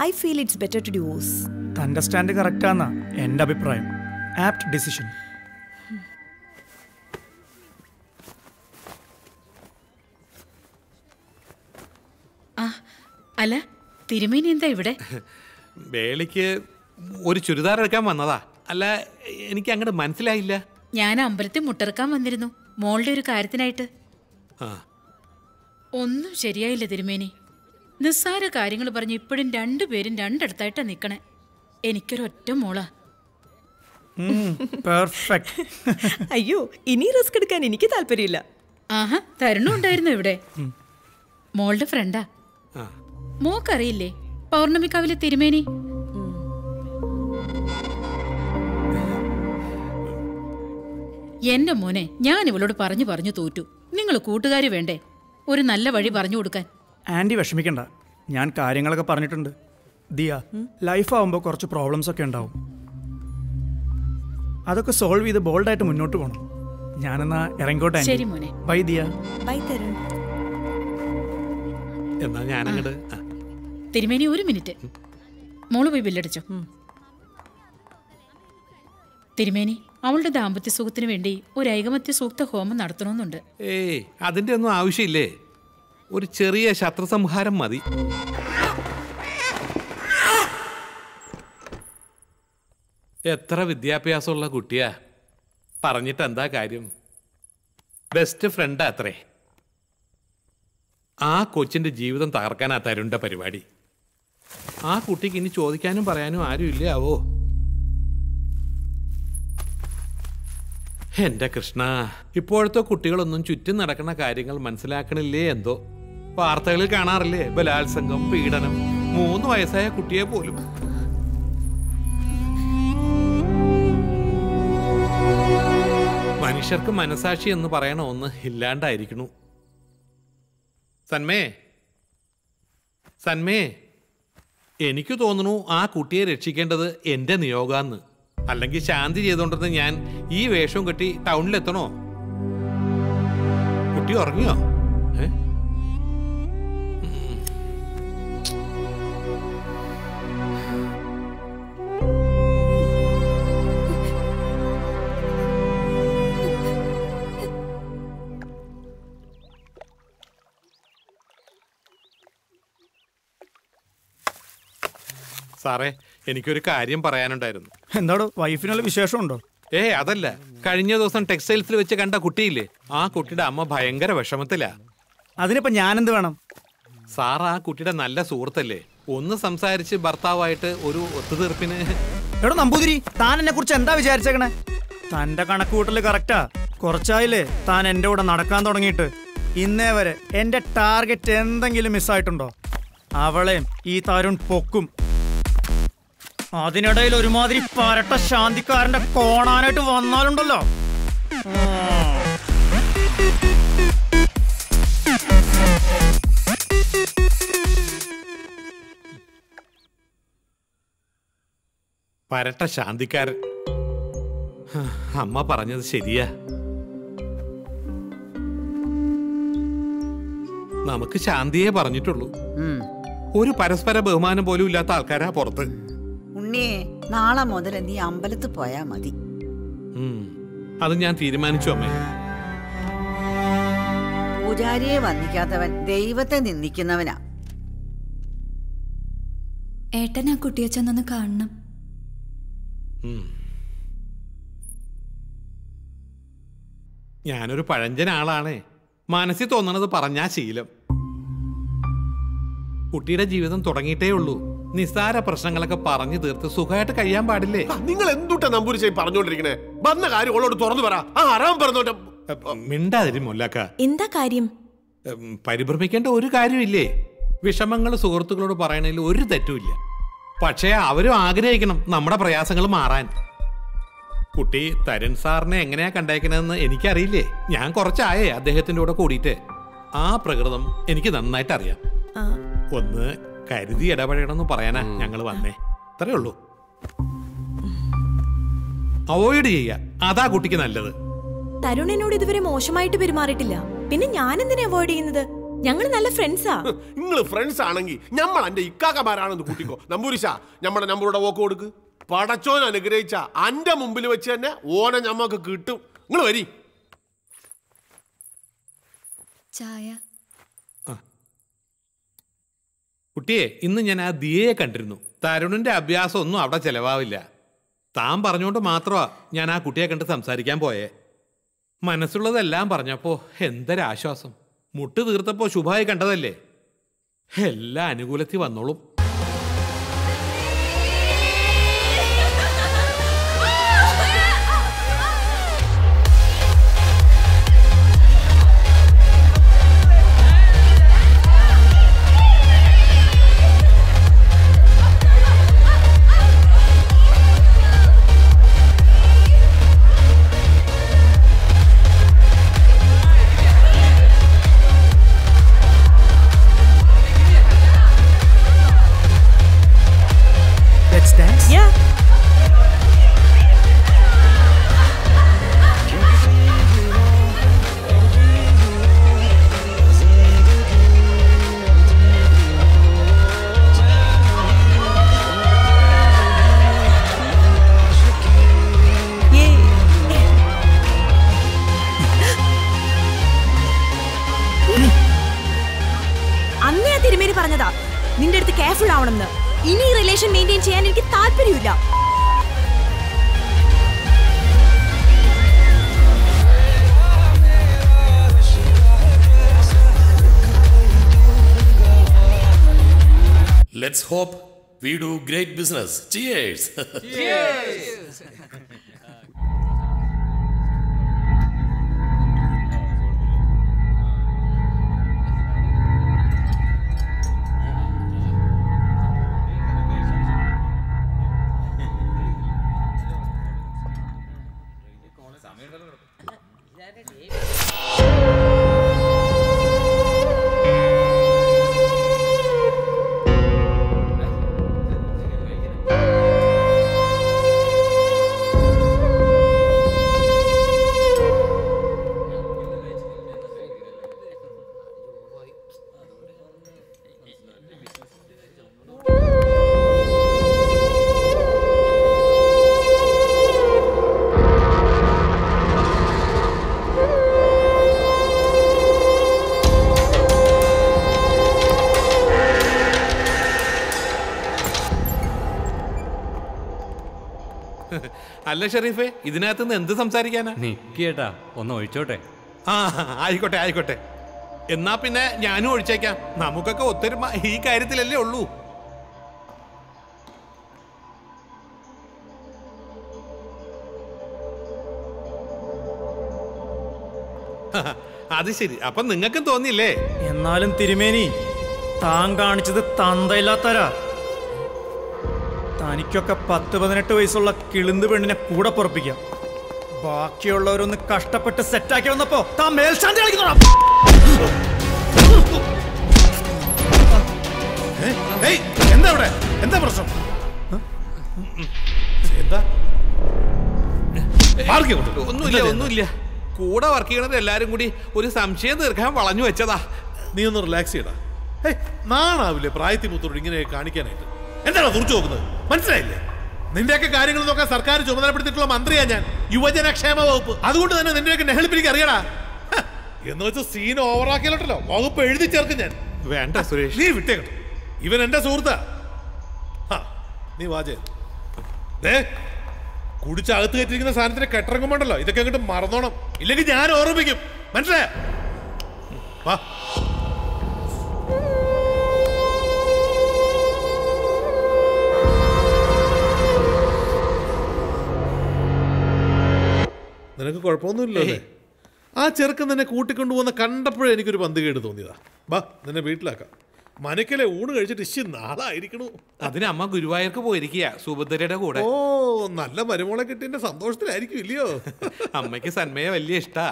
I feel it's better to divorce. തൻ്റെ സ്റ്റാൻഡ് കറക്റ്റാന്നാ എൻ്റെ അഭിപ്രായം. Apt decision. അല്ല, തിരുമേനി എന്താ ഇവിടെ? വേളിക്ക് ഒരു ചുരിദാർ എടുക്കാൻ വന്നതാ. അല്ല, എനിക്ക് അങ്ങോട്ട് മനസ്സിലായില്ല. ഞാൻ അമ്പലത്തിൽ മുട്ടിറക്കാൻ വന്നിരുന്നു, മോളുടെ ഒരു കാര്യത്തിനായിട്ട്. ഒന്നും ശരിയായില്ല തിരുമേനി. നിസ്സാര കാര്യങ്ങൾ പറഞ്ഞ് ഇപ്പോഴും രണ്ടുപേരും രണ്ടിടത്തായിട്ടാ നിക്കണേ. എനിക്കൊരൊറ്റ മോളാ. അയ്യോ, ഇനി റിസ്ക് എടുക്കാൻ എനിക്ക് താല്പര്യമില്ല. ആഹാ, തരുണും ഉണ്ടായിരുന്നു ഇവിടെ. മോളുടെ ഫ്രണ്ടാ. മോക്കറിയില്ലേ പൗർണമിക്കാവിലെ തിരുമേനി? എന്റെ മോനെ, ഞാൻ ഇവളോട് പറഞ്ഞു തോറ്റു. നിങ്ങൾ കൂട്ടുകാരി വേണ്ടേ ഒരു നല്ല വഴി പറഞ്ഞു കൊടുക്കാൻ? ആൻറ്റി വിഷമിക്കണ്ട, ഞാൻ കാര്യങ്ങളൊക്കെ പറഞ്ഞിട്ടുണ്ട്. ദിയ, ലൈഫ് ആവുമ്പോൾ കുറച്ച് പ്രോബ്ലംസ് ഒക്കെ ഉണ്ടാവും. അതൊക്കെ സോൾവ് ചെയ്ത് ബോൾഡായിട്ട് മുന്നോട്ട് പോകണം. ഞാനെന്നാ ഇറങ്ങിക്കോട്ടെ. ശരി മോനെ. ബൈ ദിയ. ബൈ തരുൺ. എന്നാ ഞാനങ്ങട്. തിരുമേനി ഒരു മിനിറ്റ്, മോള് പോയി ബില്ലടിച്ചോ. തിരുമേനി, അവളുടെ ദാമ്പത്യ സുഖത്തിന് വേണ്ടി ഒരു ഐകമത്യ സൂക്ത ഹോമം നടത്തണമെന്നുണ്ട്. ഏയ്, അതിന്റെ ഒന്നും ആവശ്യമില്ലേ. ഒരു ചെറിയ ശത്രുസംഹാരം മതി. എത്ര വിദ്യാഭ്യാസമുള്ള കുട്ടിയാ, പറഞ്ഞിട്ട് എന്താ കാര്യം? ബെസ്റ്റ് ഫ്രണ്ടാ അത്രേ. ആ കൊച്ചിന്റെ ജീവിതം തകർക്കാനാ തരുണിന്റെ പരിപാടി. ആ കുട്ടിക്ക് ഇനി ചോദിക്കാനും പറയാനും ആരും ഇല്ല ആവോ. എന്റെ കൃഷ്ണ, ഇപ്പോഴത്തെ കുട്ടികളൊന്നും ചുറ്റും നടക്കുന്ന കാര്യങ്ങൾ മനസ്സിലാക്കണില്ലേ എന്തോ. വാർത്തകളിൽ കാണാറില്ലേ ബലാത്സംഗം, പീഡനം. 3 വയസ്സായ കുട്ടിയെ പോലും. മനുഷ്യർക്ക് മനസാക്ഷി എന്ന് പറയണ ഒന്ന് ഇല്ലാണ്ടായിരിക്കണു. സന്മേ, സന്മേ, എനിക്ക് തോന്നുന്നു ആ കുട്ടിയെ രക്ഷിക്കേണ്ടത് എന്റെ നിയോഗാന്ന്. അല്ലെങ്കിൽ ശാന്തി ചെയ്തോണ്ടെന്ന് ഞാൻ ഈ വേഷവും കെട്ടി ടൗണിലെത്തണോ? കുട്ടി ഉറങ്ങിയോ? സാറേ, എനിക്കൊരു കാര്യം പറയാനുണ്ടായിരുന്നു. എന്താടോ, വൈഫിനുള്ള വിശേഷമുണ്ടോ? അതല്ല, കഴിഞ്ഞ ദിവസം ടെക്സ്റ്റൈൽസിൽ വെച്ച് കണ്ട കുട്ടിയില്ലേ, ആ കുട്ടിയുടെ അമ്മ ഭയങ്കര വിഷമത്തിലാ. അതിനിപ്പോ ഞാനെന്ത് വേണം? സാർ ആ കുട്ടിയുടെ നല്ല സുഹൃത്തല്ലേ, ഒന്ന് സംസാരിച്ച് ഭർത്താവായിട്ട് ഒരു ഒത്തുതീർപ്പിന്. എടോ നമ്പൂതിരി, താൻ എന്നെ കുറിച്ച് എന്താ വിചാരിച്ചേക്കണേ? തന്റെ കണക്കുകൂട്ടല് കറക്റ്റാ. കുറച്ചായില്ലേ താൻ എന്റെ കൂടെ നടക്കാൻ തുടങ്ങിയിട്ട്. ഇന്നേ വരെ എന്റെ ടാർഗറ്റ് എന്തെങ്കിലും മിസ്സായിട്ടുണ്ടോ? അവളെയും ഈ തരുൺ പൊക്കും. അതിനിടയിൽ ഒരുമാതിരി പരട്ട ശാന്തിക്കാരന്റെ കോണാനായിട്ട് വന്നാലുണ്ടല്ലോ. പരട്ട ശാന്തിക്കാരൻ. അമ്മ പറഞ്ഞത് ശരിയാ. നമുക്ക് ശാന്തിയെ പറഞ്ഞിട്ടുള്ളൂ. ഒരു പരസ്പര ബഹുമാനം പോലും ഇല്ലാത്ത ആൾക്കാരാ പുറത്ത്. ഉണ്ണിയെ നാളെ മുതൽ നീ അമ്പലത്തിൽ പോയാ മതി. അത് ഞാൻ തീരുമാനിച്ചു അമ്മേ. പൂജാരിയെ വന്ദിക്കാത്തവൻ ദൈവത്തെ നിന്ദിക്കുന്നവനാ. ഏട്ടൻ ആ കുട്ടിയെ ചെന്നൊന്ന് കാണണം. ഞാനൊരു പഴഞ്ചൻ ആളാണേ. മനസ്സിൽ തോന്നണത് പറഞ്ഞാ ശീലം. കുട്ടിയുടെ ജീവിതം തുടങ്ങിയിട്ടേ ഉള്ളൂ. നിസ്സാര പ്രശ്നങ്ങളൊക്കെ പറഞ്ഞു തീർത്ത് സുഖമായിട്ട് കഴിയാൻ പാടില്ലേ? നിങ്ങൾ എന്തുട്ടാ നമ്പൂരിശായി പറഞ്ഞോണ്ടിരിക്കണേ? വന്ന കാര്യം ഓളോട് തുറന്നു പറ. പറഞ്ഞോട്ടെ. മിണ്ടാതിരി മുല്ലാക്ക. എന്താ കാര്യം? പരിഭ്രമിക്കേണ്ട ഒരു കാര്യമില്ലേ. വിഷമങ്ങൾ സുഹൃത്തുക്കളോട് പറയണതിൽ ഒരു തെറ്റുമില്ല. പക്ഷേ അവരും ആഗ്രഹിക്കണം നമ്മുടെ പ്രയാസങ്ങൾ മാറാൻ. കുട്ടി തരുൺ സാറിനെ എങ്ങനെയാ കണ്ടേക്കണെന്ന് എനിക്കറിയില്ലേ. ഞാൻ കുറച്ചായേ അദ്ദേഹത്തിന്റെ കൂടെ കൂടിയിട്ട്. ആ പ്രകൃതം എനിക്ക് നന്നായിട്ട് അറിയാം. ഒന്ന് കരുതി ഇടപെടണമെന്ന് പറയാനാ ഞങ്ങൾ വന്നേ. അത്രേ ഉള്ളൂ. അവോയ്ഡ് ചെയ്യുക, അതാ കുട്ടിക്ക് നല്ലത്. തരുൺ എന്നോട് ഇതുവരെ മോശമായിട്ട് പെരുമാറിയിട്ടില്ല. പിന്നെ ഞാൻ എന്തിനാ അവോയ്ഡ് ചെയ്യുന്നത്? ഞങ്ങൾ നല്ല ഫ്രണ്ട്സാ. നിങ്ങൾ ഫ്രണ്ട്സ് ആണെങ്കിൽ നമ്മൾ എന്റെ ഇക്കാക്കമാരാണെന്ന് കൂട്ടിക്കോ. നമ്പൂരിശ നമ്മുടെ നമ്പറുടെ വോക്ക് കൊടുക്ക്. പടച്ചോൻ അനുഗ്രഹിച്ച അന്റെ മുമ്പിൽ വെച്ച് തന്നെ ഓനെ ഞമ്മക്ക് കിട്ടും. നിങ്ങൾ വരി. ചായ. കുട്ടിയെ, ഇന്ന് ഞാൻ ആ ദിയയെ കണ്ടിരുന്നു. തരുണിന്റെ അഭ്യാസം ഒന്നും അവിടെ ചെലവാവില്ല. താൻ പറഞ്ഞുകൊണ്ട് മാത്രമാ ഞാൻ ആ കുട്ടിയെ കണ്ട് സംസാരിക്കാൻ പോയേ. മനസ്സുള്ളതെല്ലാം പറഞ്ഞപ്പോ എന്തൊരാശ്വാസം. മുട്ട് തീർത്തപ്പോ ശുഭായി കണ്ടതല്ലേ. എല്ലാം അനുകൂലത്തിൽ വന്നോളും. നിന്റെ അടുത്ത് കെയർഫുൾ ആവണമെന്ന്. ഇനി ഈ റിലേഷൻ മെയിൻറ്റെയിൻ ചെയ്യാൻ എനിക്ക് താല്പര്യമില്ല. Let's hope we do great business. Cheers. Cheers. അല്ല ഷെരീഫേ, ഇതിനകത്തുനിന്ന് എന്ത് സംസാരിക്കാനാ? നിക്കേട്ടാ, ഒന്ന് ഒഴിച്ചോട്ടെ. ആ ആയിക്കോട്ടെ ആയിക്കോട്ടെ. എന്നാ പിന്നെ ഞാനും ഒഴിച്ചേക്കാം. നമുക്കൊക്കെ ഒത്തൊരുമ ഈ കാര്യത്തിലല്ലേ ഉള്ളൂ. അത് ശരി, അപ്പൊ നിങ്ങൾക്കും തോന്നിയില്ലേ? എന്നാലും തിരുമേനി, താൻ കാണിച്ചത് തന്തയില്ലാത്തരാ. തനിക്കൊക്കെ 10-18 വയസ്സുള്ള കിളിന്ത് പെണ്ണിനെ കൂടെ പൊറപ്പിക്കാം. ബാക്കിയുള്ളവരൊന്ന് കഷ്ടപ്പെട്ട് സെറ്റാക്കി വന്നപ്പോ താൻ മേൽശാന്തി കളിക്കുന്നോ? എന്താ ഇവിടെ? എന്താ പ്രശ്നം? എന്താ? ഒന്നുമില്ല ഒന്നുമില്ല. കൂടെ വർക്ക് ചെയ്യണത് എല്ലാരും കൂടി ഒരു സംശയം തീർക്കാൻ വളഞ്ഞു വെച്ചതാ. നീ ഒന്ന് റിലാക്സ് ചെയ്യടാ. നാണാവില്ലേ പ്രായത്തി മുത്തോട് ഇങ്ങനെ കാണിക്കാനായിട്ട്? എന്താണ് തുറച്ചു നോക്കുന്നത്? മനസ്സിലായില്ലേ? നിന്റെയൊക്കെ കാര്യങ്ങൾ നോക്കാൻ സർക്കാർ ചുമതലപ്പെടുത്തിയിട്ടുള്ള മന്ത്രിയാ ഞാൻ, യുവജനക്ഷേമ വകുപ്പ്. അതുകൊണ്ട് തന്നെ നിന്റെയൊക്കെ നെഹളിപ്പിലേക്ക് അറിയടാ. എന്ന് വെച്ചാൽ സീൻ ഓവറാക്കിയല്ലോ, വകുപ്പ് എഴുതി ചേർക്കും ഞാൻ. വേണ്ട സുരേഷ്, നീ വിട്ടേക്കട്ടെ, ഇവൻ എന്റെ സുഹൃത്താ. നീ വാജേ കുടിച്ച് അകത്ത് കയറ്റിരിക്കുന്ന സാധനത്തിന് കെട്ടിറങ്ങുമ്പോണ്ടല്ലോ ഇതൊക്കെ അങ്ങോട്ട് മറന്നോണം, ഇല്ലെങ്കിൽ ഞാൻ ഓർമ്മിപ്പിക്കും. മനസ്സിലായ? വാ. നിനക്ക് കുഴപ്പമൊന്നുമില്ലല്ലേ? ആ ചെറുക്കൻ നിന്നെ കൂട്ടിക്കൊണ്ടുപോകുന്ന കണ്ടപ്പോഴേ എനിക്കൊരു പന്ത് കേട് തോന്നിയതാ. ബാ, നിന്നെ വീട്ടിലാക്കാം. മനക്കലെ ഊണ് കഴിച്ചിട്ട് ഇശി നാളായിരിക്കണു. അതിന് അമ്മ ഗുരുവായൂർക്ക് പോയിരിക്കുക സുഭദ്രയുടെ കൂടെ. ഓ, നല്ല മരുമോളെ കിട്ടിയതിന്റെ സന്തോഷത്തിലായിരിക്കും ഇല്ലയോ? അമ്മയ്ക്ക് സന്മയെ വലിയ ഇഷ്ടാ.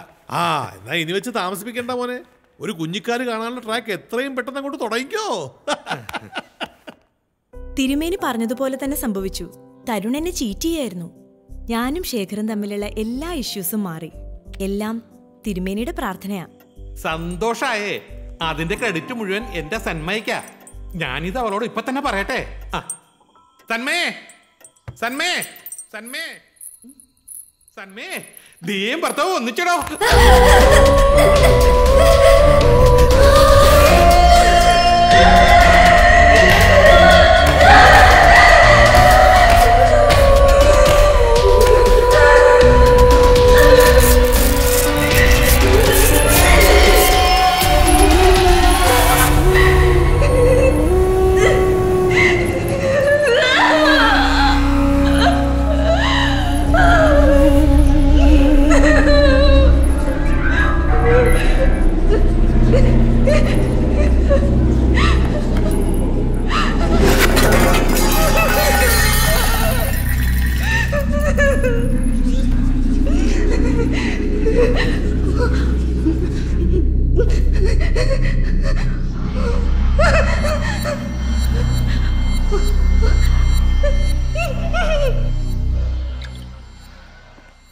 എന്നാ ഇനി വെച്ച് താമസിപ്പിക്കണ്ട മോനെ. ഒരു കുഞ്ഞിക്കാല് കാണാനുള്ള ട്രാക്ക് എത്രയും പെട്ടെന്ന് അങ്ങോട്ട് തുടങ്ങിക്കോ. തിരുമേനി പറഞ്ഞതുപോലെ തന്നെ സംഭവിച്ചു. തരുൺ എന്നെ ചീറ്റ് ചെയ്യായിരുന്നു. ഞാനും ശേഖറും തമ്മിലുള്ള എല്ലാ ഇഷ്യൂസും മാറി. എല്ലാം തിരുമേനിയുടെ പ്രാർത്ഥനയാ. സന്തോഷായേ. അതിന്റെ ക്രെഡിറ്റ് മുഴുവൻ എന്റെ സന്മയ്ക്കാ. ഞാനിത് അവളോട് ഇപ്പൊ തന്നെ പറയട്ടെ. സന്മേ, സന്മേ, സന്മേ, സന്മേ, ദീയും ഭർത്താവ് ഒന്നിച്ചടോ.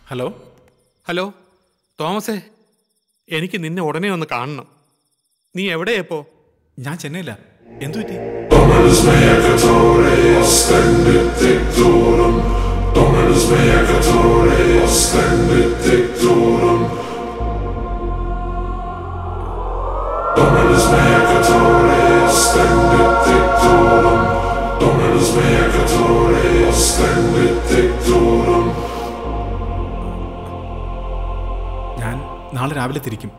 ഹലോ ഹലോ തോമസേ, എനിക്ക് നിന്നെ ഉടനെ ഒന്ന് കാണണം. നീ എവിടെയപ്പോ? ഞാൻ ചെന്നൈയില. എന്തു പറ്റി? ഞാൻ നാളെ രാവിലെ തിരിക്കും.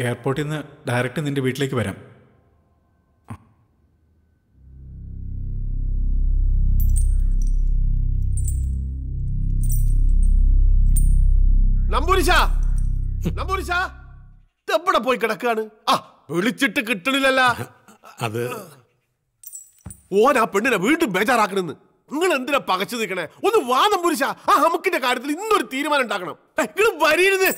എയർപോർട്ടിൽ നിന്ന് ഡയറക്റ്റ് നിന്റെ വീട്ടിലേക്ക് വരാം. എവിടെ പോയി കിടക്കാണ്? വിളിച്ചിട്ട് കിട്ടണില്ലല്ല. അത് ഓൻ ആ പെണ്ണിനെ വീണ്ടും ബേജാറാക്കണെന്ന്. നിങ്ങൾ എന്തിനാ പകച്ചു നിൽക്കണേ? ഒന്ന് വാ നമ്പൂരിശ, ആ നമുക്കിന്റെ കാര്യത്തിൽ ഇന്നൊരു തീരുമാനം ഉണ്ടാക്കണം. നിങ്ങൾ വരീരുത്.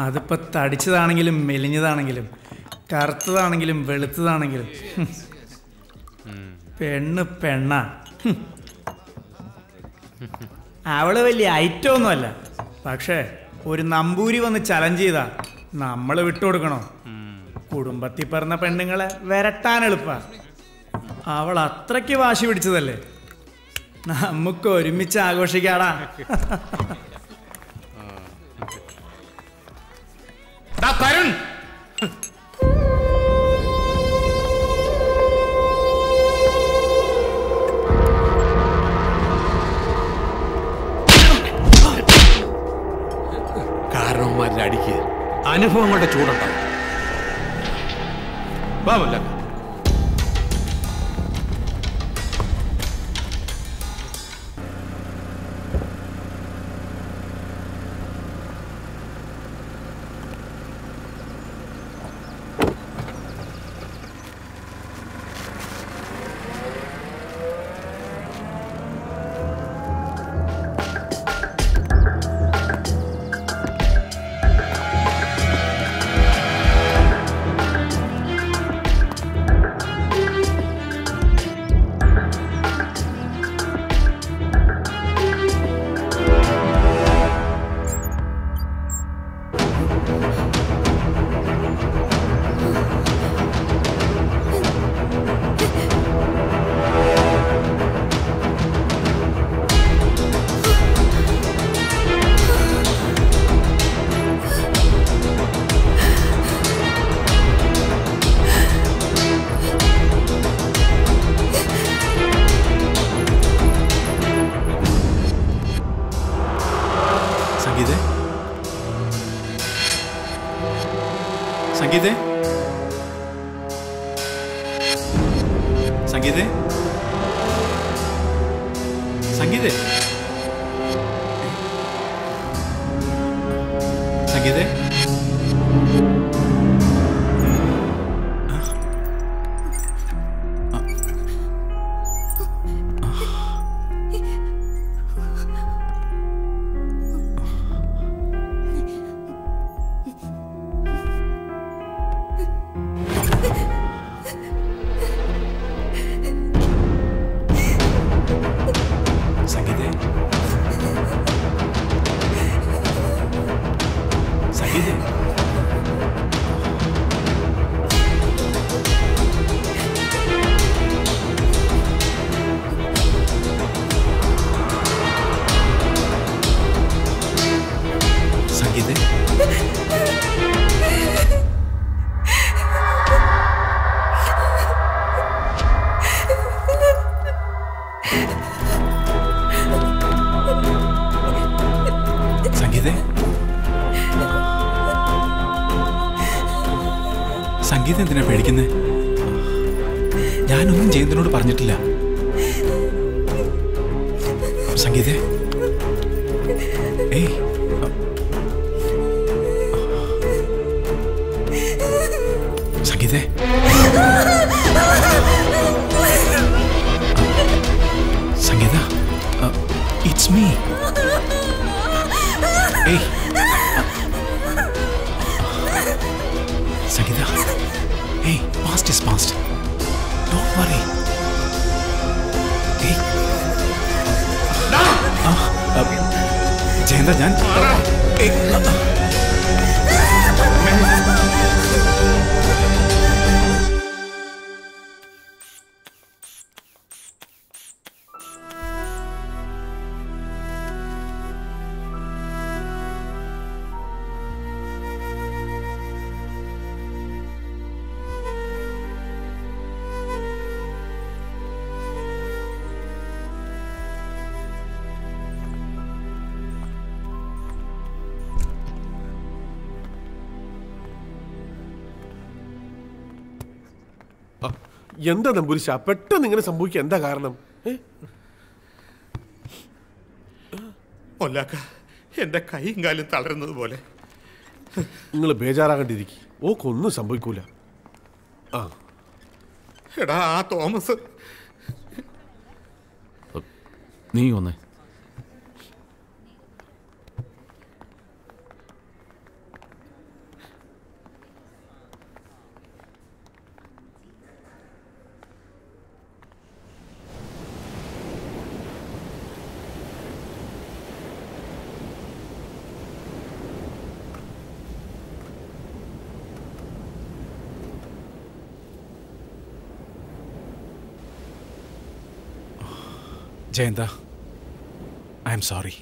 അതിപ്പോൾ തടിച്ചതാണെങ്കിലും മെലിഞ്ഞതാണെങ്കിലും കറുത്തതാണെങ്കിലും വെളുത്തതാണെങ്കിലും പെണ്ണ് പെണ്ണാ. അവള് വലിയ ഐറ്റം ഒന്നുമല്ല. പക്ഷേ ഒരു നമ്പൂരി വന്ന് ചലഞ്ച് ചെയ്താ നമ്മൾ വിട്ടുകൊടുക്കണോ? കുടുംബത്തിൽ പറഞ്ഞ പെണ്ണുങ്ങളെ വരട്ടാൻ എളുപ്പാ. അവൾ അത്രയ്ക്ക് വാശി പിടിച്ചതല്ലേ. നമുക്ക് ഒരുമിച്ച് ആഘോഷിക്കാടാ. തരുൺ, കാരണവന്മാരുടെ അടിക്ക് അനുഭവങ്ങളുടെ ചൂടുണ്ടാവും. വാമല്ല സംഗീതേ, സംഗീതേ, സംഗീതേ, സംഗീതേ. സംഗീത എന്തിനാ പേടിക്കുന്നേ? ഞാനൊന്നും ജയന്തനോട് പറഞ്ഞിട്ടില്ല. സംഗീതേ, ഏയ് സംഗീതേ, സംഗീത, ഇറ്റ്സ് മീ. ഏയ് സംഗീത, hey, past is past. Don't worry. Hey. Jayanta, ഞാൻ എന്താ നമ്പൂരിശ പെട്ടെന്ന് ഇങ്ങനെ സംഭവിക്കുക? എന്താ കാരണം? എന്റെ കൈയും കാലും തളരുന്നത് പോലെ. നിങ്ങൾ ബേജാറാകണ്ടിരിക്കും, ഓക്കൊന്നും സംഭവിക്കൂല. എടാ, ആ തോമസ്. നീ വന്നേ. Jayanta, I am sorry.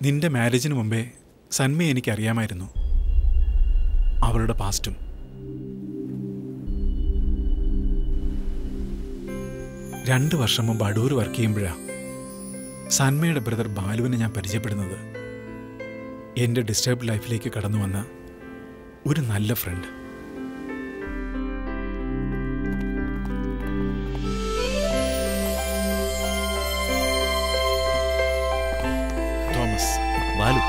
നിന്റെ മാരേജിന് മുമ്പേ സന്മയെ എനിക്കറിയാമായിരുന്നു, അവളുടെ പാസ്റ്റും. രണ്ട് വർഷം മുമ്പ് അടൂർ വർക്ക് ചെയ്യുമ്പോഴാണ് സന്മയുടെ ബ്രദർ ബാലുവിനെ ഞാൻ പരിചയപ്പെടുന്നത്. എൻ്റെ ഡിസ്റ്റർബ്ഡ് ലൈഫിലേക്ക് കടന്നു വന്ന ഒരു നല്ല ഫ്രണ്ട്. ബാലു,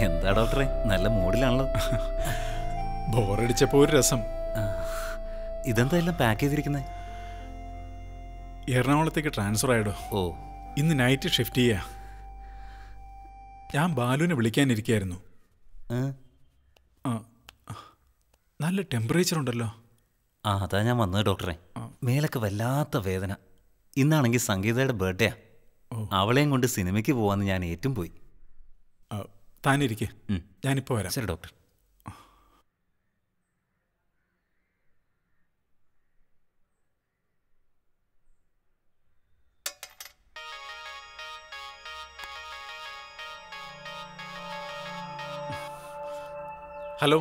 എന്താ ഡോക്ടറെ, നല്ല മൂഡിലാണല്ലോ. ബോറടിച്ചപ്പോ ഒരു രസം. ഇതെന്താ എല്ലാം പാക്ക് ചെയ്തിരിക്കുന്നത്? എറണാകുളത്തേക്ക് ട്രാൻസ്ഫർ ആയിടോ. ഓ, ഇന്ന് നൈറ്റ് ഷിഫ്റ്റ് ചെയ്യാ. ഞാൻ ബാലുവിനെ വിളിക്കാനിരിക്കായിരുന്നു. നല്ല ടെമ്പറേച്ചർ ഉണ്ടല്ലോ. അതാ ഞാൻ വന്നത് ഡോക്ടറെ. മേലൊക്കെ വല്ലാത്ത വേദന. ഇന്നാണെങ്കിൽ സംഗീതയുടെ ബർത്ത്ഡേയാ. അവളെയും കൊണ്ട് സിനിമയ്ക്ക് പോവാന്ന് ഞാൻ ഏറ്റും പോയി. താനിരിക്കെ, ഞാനിപ്പോ വരാം. ശരി ഡോക്ടർ. ഹലോ.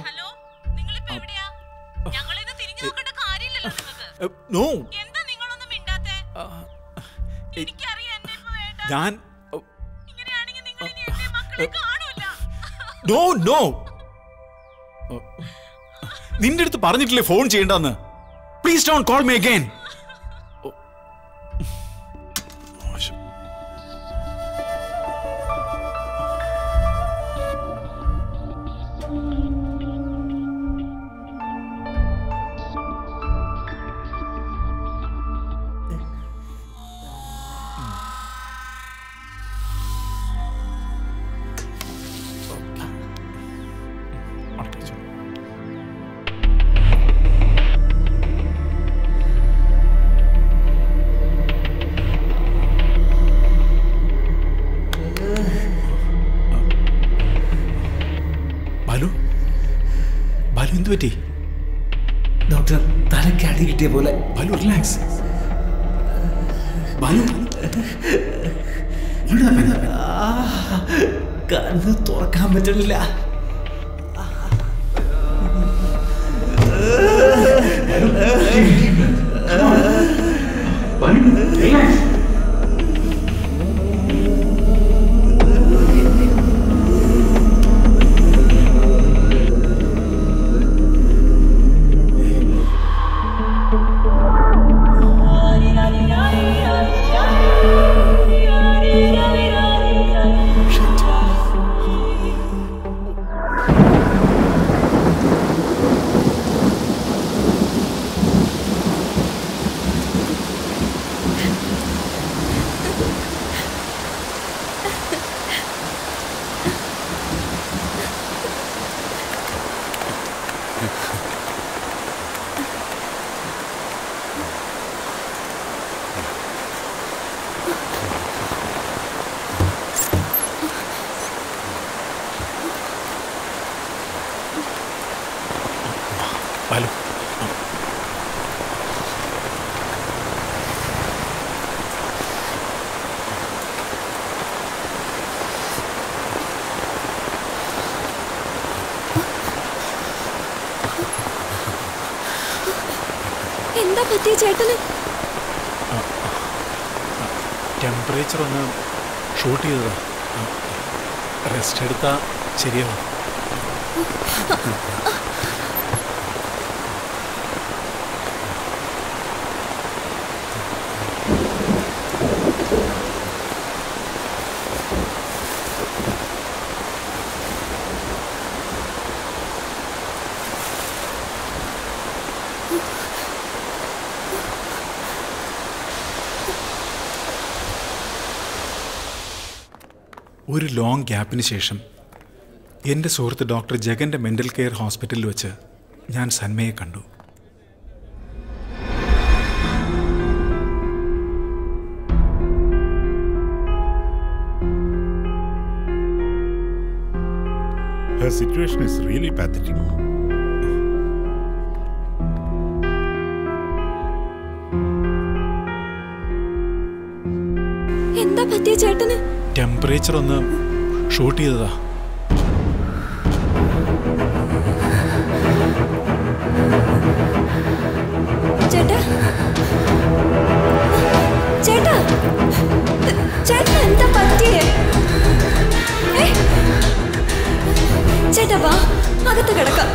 നോ, ഞാൻ നോ നോ നിന്റെ അടുത്ത് പറഞ്ഞിട്ടില്ലേ ഫോൺ ചെയ്യണ്ടെന്ന്. Please don't call me again. എന്ത് പറ്റി ഡോക്ടർ? തലയ്ക്ക് അടി കിട്ടിയ പോലെ. ബാലു റിലാക്സ്. ബാലു കണ്ണ് തുറക്കാൻ പറ്റില്ല. ബാലു എന്താ പറ്റിയ ചേട്ടന്? ടെമ്പറേച്ചർ ഒന്ന് ഷൂട്ട് ചെയ്തതാ. റെസ്റ്റ് എടുത്താ ശരിയാവും. ഒരു ലോങ് ഗ്യാപ്പിന് ശേഷം എൻ്റെ സുഹൃത്ത് ഡോക്ടർ ജഗൻ്റെ മെൻ്റൽ കെയർ ഹോസ്പിറ്റലിൽ വെച്ച് ഞാൻ സന്മയെ കണ്ടു. Her situation is really pathetic. എന്താ പറ്റിയ ചേട്ടന്? ടെമ്പറേച്ചർ ഒന്ന് ഷൂട്ട് ചെയ്തതാ. ചേട്ടാ ചേട്ടാ ചേട്ടന് എന്താ പറ്റിയേ? ചേട്ടാ വാ, അകത്ത് കിടക്കാം.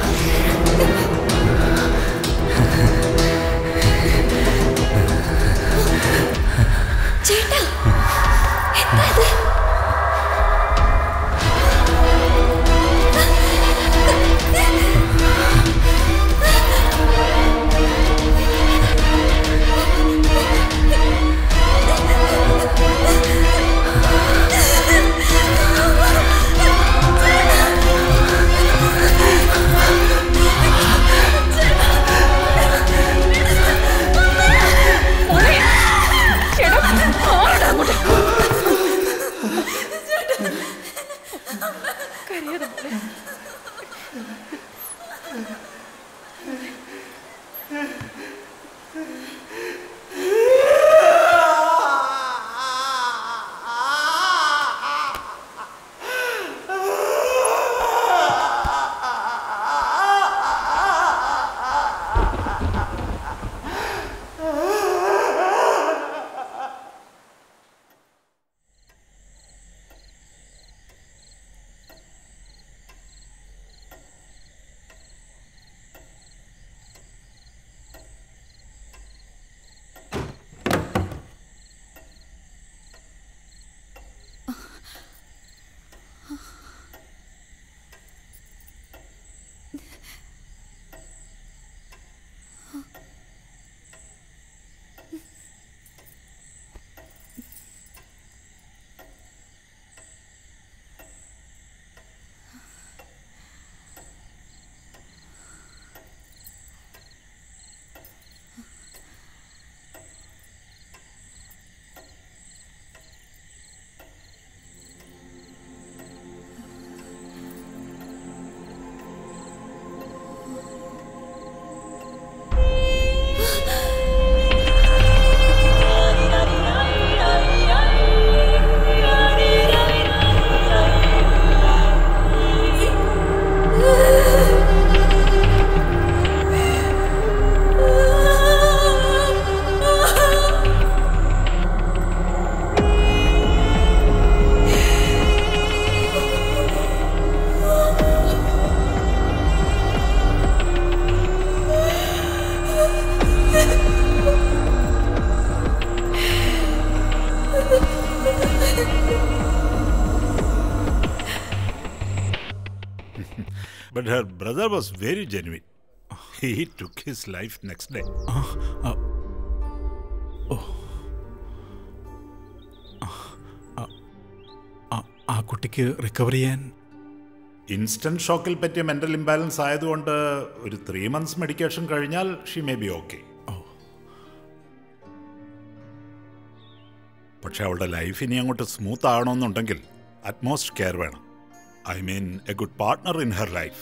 ചേട്ടാ എന്താ ഇത്? But her brother was very genuine. He took his life next day. ആ കുട്ടിക്ക് റിക്കവർ ചെയ്യാൻ ഇൻസ്റ്റന്റ് ഷോക്കിൽ പറ്റിയ മെന്റൽ ഇംബാലൻസ് ആയതുകൊണ്ട് ഒരു 3 months മെഡിക്കേഷൻ കഴിഞ്ഞാൽ ഷീ മേ ബി ഓക്കെ. പക്ഷെ അവളുടെ ലൈഫ് ഇനി അങ്ങോട്ട് സ്മൂത്ത് ആവണമെന്നുണ്ടെങ്കിൽ അറ്റ്മോസ്റ്റ് കെയർ വേണം. I mean a good partner in her life.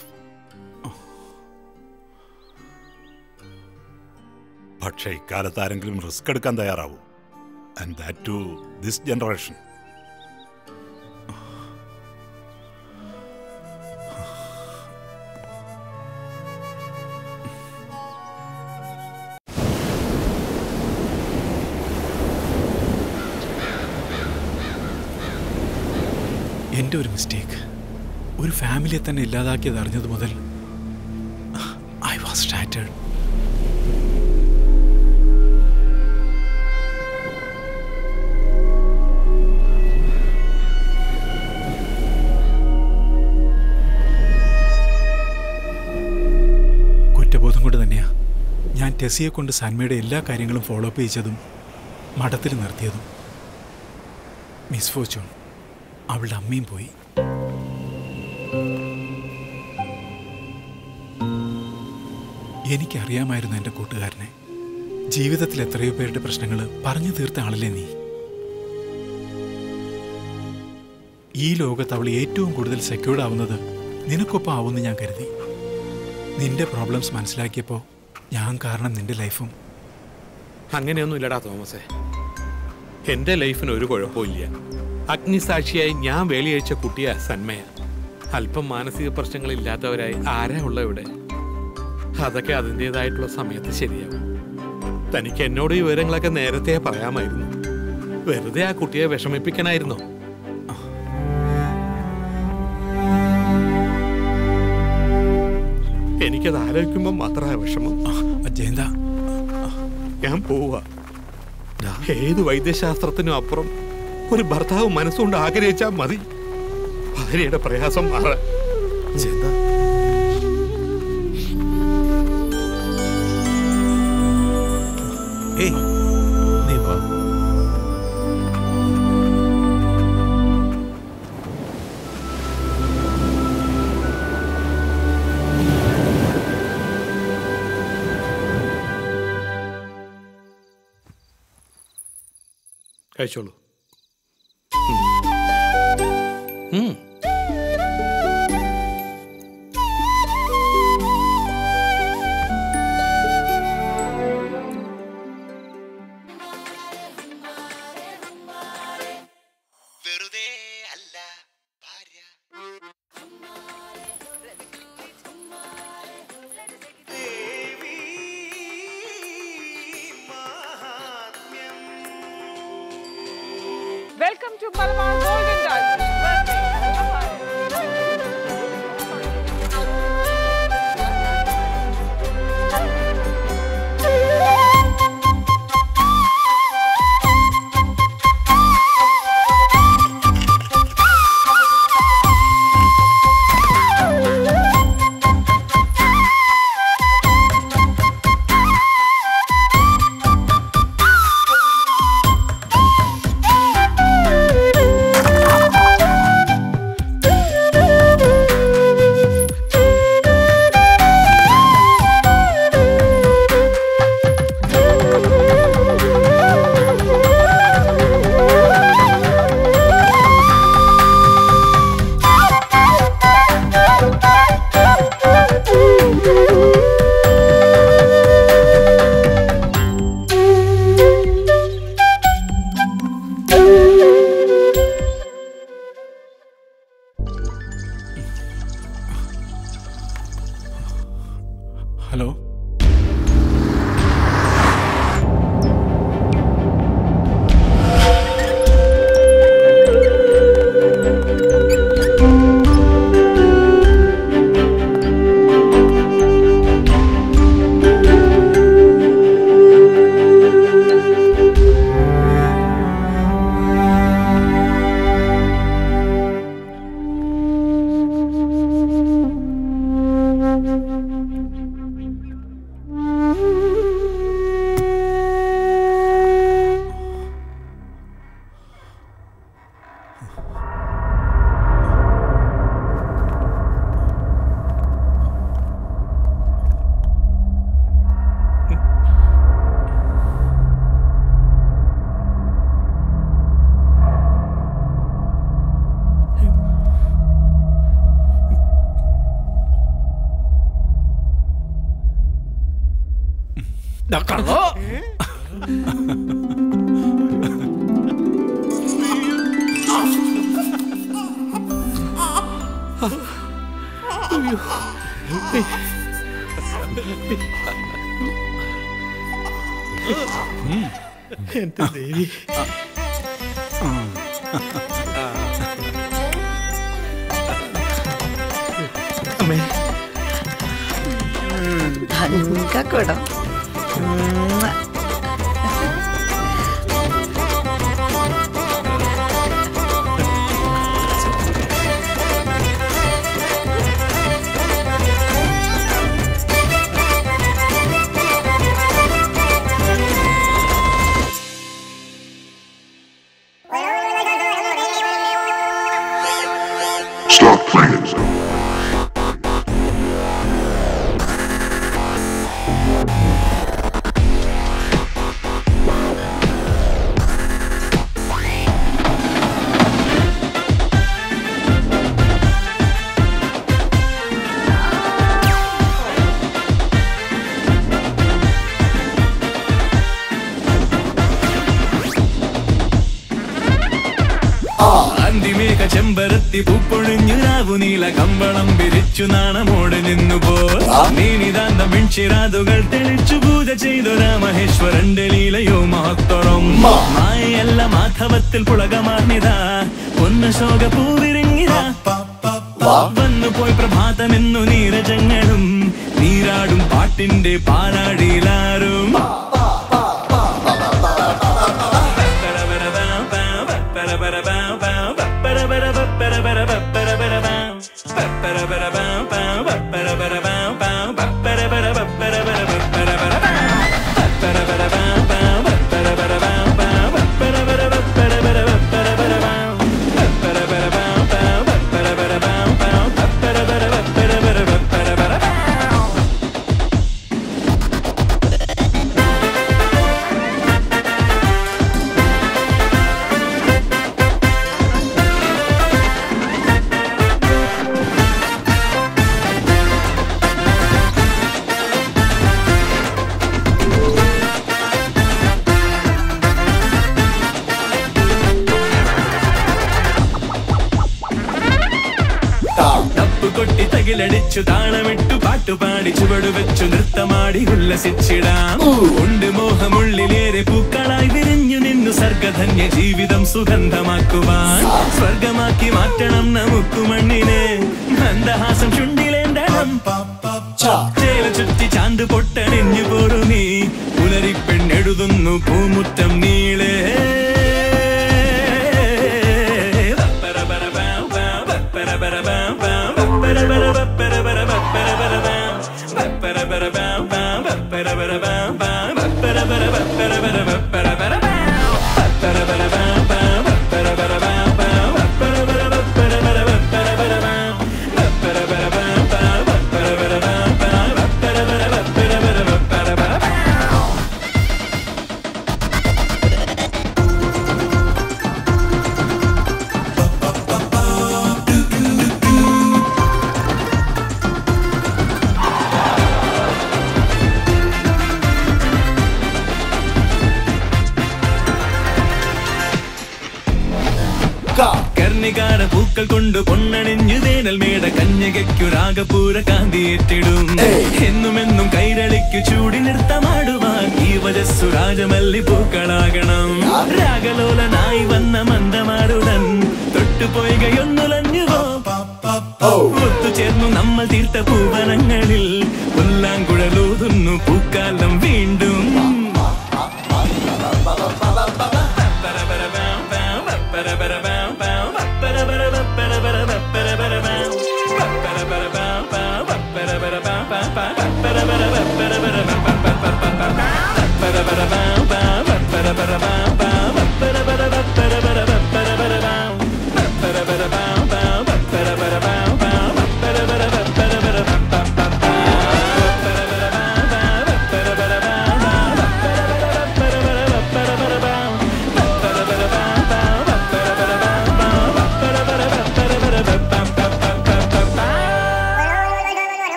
പക്ഷേ ഇക്കാലത്ത് ആരെങ്കിലും റിസ്ക് എടുക്കാൻ തയ്യാറാവും. And that to this generation. എൻ്റെ ഒരു മിസ്റ്റേക്ക്. ഒരു ഫാമിലിയെ തന്നെ ഇല്ലാതാക്കിയത് അറിഞ്ഞത് മുതൽ ഐ വാസ് ഷാറ്റേർഡ്. കുറ്റബോധം കൊണ്ട് തന്നെയാണ് ഞാൻ ടെസിയെ കൊണ്ട് സന്മയുടെ എല്ലാ കാര്യങ്ങളും ഫോളോ അപ്പ് ചെയ്യിച്ചതും മഠത്തിൽ നിർത്തിയതും. മിസ് ഫോർച്യൂൺ, അവളുടെ അമ്മയും പോയി. എനിക്കറിയാമായിരുന്നു എൻ്റെ കൂട്ടുകാരനെ. ജീവിതത്തിൽ എത്രയോ പേരുടെ പ്രശ്നങ്ങൾ പറഞ്ഞു തീർത്ത ആളല്ലേ നീ. ഈ ലോകത്ത് അവൾ ഏറ്റവും കൂടുതൽ സെക്യൂർഡ് ആവുന്നത് നിനക്കൊപ്പം ആവുമെന്ന് ഞാൻ കരുതി. നിന്റെ പ്രോബ്ലംസ് മനസ്സിലാക്കിയപ്പോൾ ഞാൻ കാരണം നിന്റെ ലൈഫും. അങ്ങനെയൊന്നും ഇല്ലടാ തോമസേ. എൻ്റെ ലൈഫിന് ഒരു കുഴപ്പമില്ല. അഗ്നിസാക്ഷിയായി ഞാൻ വേലിയഴിച്ച കുട്ടിയാ സന്മയ. അല്പം മാനസിക പ്രശ്നങ്ങളില്ലാത്തവരായി ആരാ ഉള്ള ഇവിടെ? അതൊക്കെ അതിൻ്റെതായിട്ടുള്ള സമയത്ത് ശരിയാവും. തനിക്ക് എന്നോട് ഈ വിവരങ്ങളൊക്കെ നേരത്തെ പറയാമായിരുന്നു. വെറുതെ ആ കുട്ടിയെ വിഷമിപ്പിക്കണമായിരുന്നോ? എനിക്കത് ആലോചിക്കുമ്പോൾ മാത്രമായ വിഷമം. ജയന്ത, ഞാൻ പോവാ. ഏത് വൈദ്യശാസ്ത്രത്തിനും അപ്പുറം ഒരു ഭർത്താവ് മനസ്സുകൊണ്ട് ആഗ്രഹിച്ചാൽ മതി ഭാര്യയുടെ പ്രയാസം മാറാൻ. നീ വാ. കഴിച്ചോളൂ. ഹലോ എന്റെ ദേവി അമ്മേ തങ്കക്കുടം Start playing. അന്തിമേഘ ചെമ്പരത്തി പൂപ്പൊഴിഞ്ഞു രാവുനീല കമ്പളം വിരിച്ചു നാണമോടെ നിന്നുപോ നീനിതാന്ത മിൺചിരാതുകൾ തെളിച്ചു പൂജ ചെയ്തൊരാ മഹേശ്വരന്റെ ലീലയോ മഹത്വരം മായയല്ല മാധവത്തിൽ പുളകമാർന്നിതാ ഒന്ന് ശോക പൂവിരിങ്ങിതാ വന്നു പോയി പ്രഭാതമെന്നു നീരജങ്ങളും നീരാടും പാട്ടിന്റെ പാലാടിയിലാരും തപ്പു കൊട്ടി തകിലടിച്ചു താളമിട്ടു പാട്ടുപാടി ചുവടുവെച്ചു നൃത്തമാടി ഉല്ലസിച്ചിടാം. ഉണ്ട് മോഹമുള്ളിലേറെ പൂക്കളായി വിരിഞ്ഞു നിന്നു സർഗധന്യ ജീവിതം സുഗന്ധമാക്കുവാൻ. സ്വർഗമാക്കി മാറ്റണം നമുക്ക് മണ്ണിനെ, മന്ദഹാസം ചുണ്ടിലേന്തണം. ചേല ചുറ്റി ചാന്ത് പൊട്ടണിഞ്ഞു പോറു നീ, പുലരി പെണ്ണെഴുതുന്നു പൂമുറ്റം നീളേ. കർണികാര പൂക്കൾ കൊണ്ട് പൊന്നണിഞ്ഞു വേനൽ മേട കന്യകയ്ക്കു രാഗപൂര കാന്തിയേറ്റിടും. എന്നുമെന്നും കൈരളിക്കു ചൂടി നൃത്തമാടുവാൻ ഈ വജസ്സു രാജമല്ലി പൂക്കളാകണം. രാഗലോലനായി വന്ന മന്ദമാരുടൻ തൊട്ടുപോയികയൊന്നുലഞ്ഞുവോ. ഒത്തുചേർന്നു നമ്മൾ തീർത്ത പൂവനങ്ങളിൽ പുല്ലാങ്കുഴലൂതുന്നു പൂക്കാലം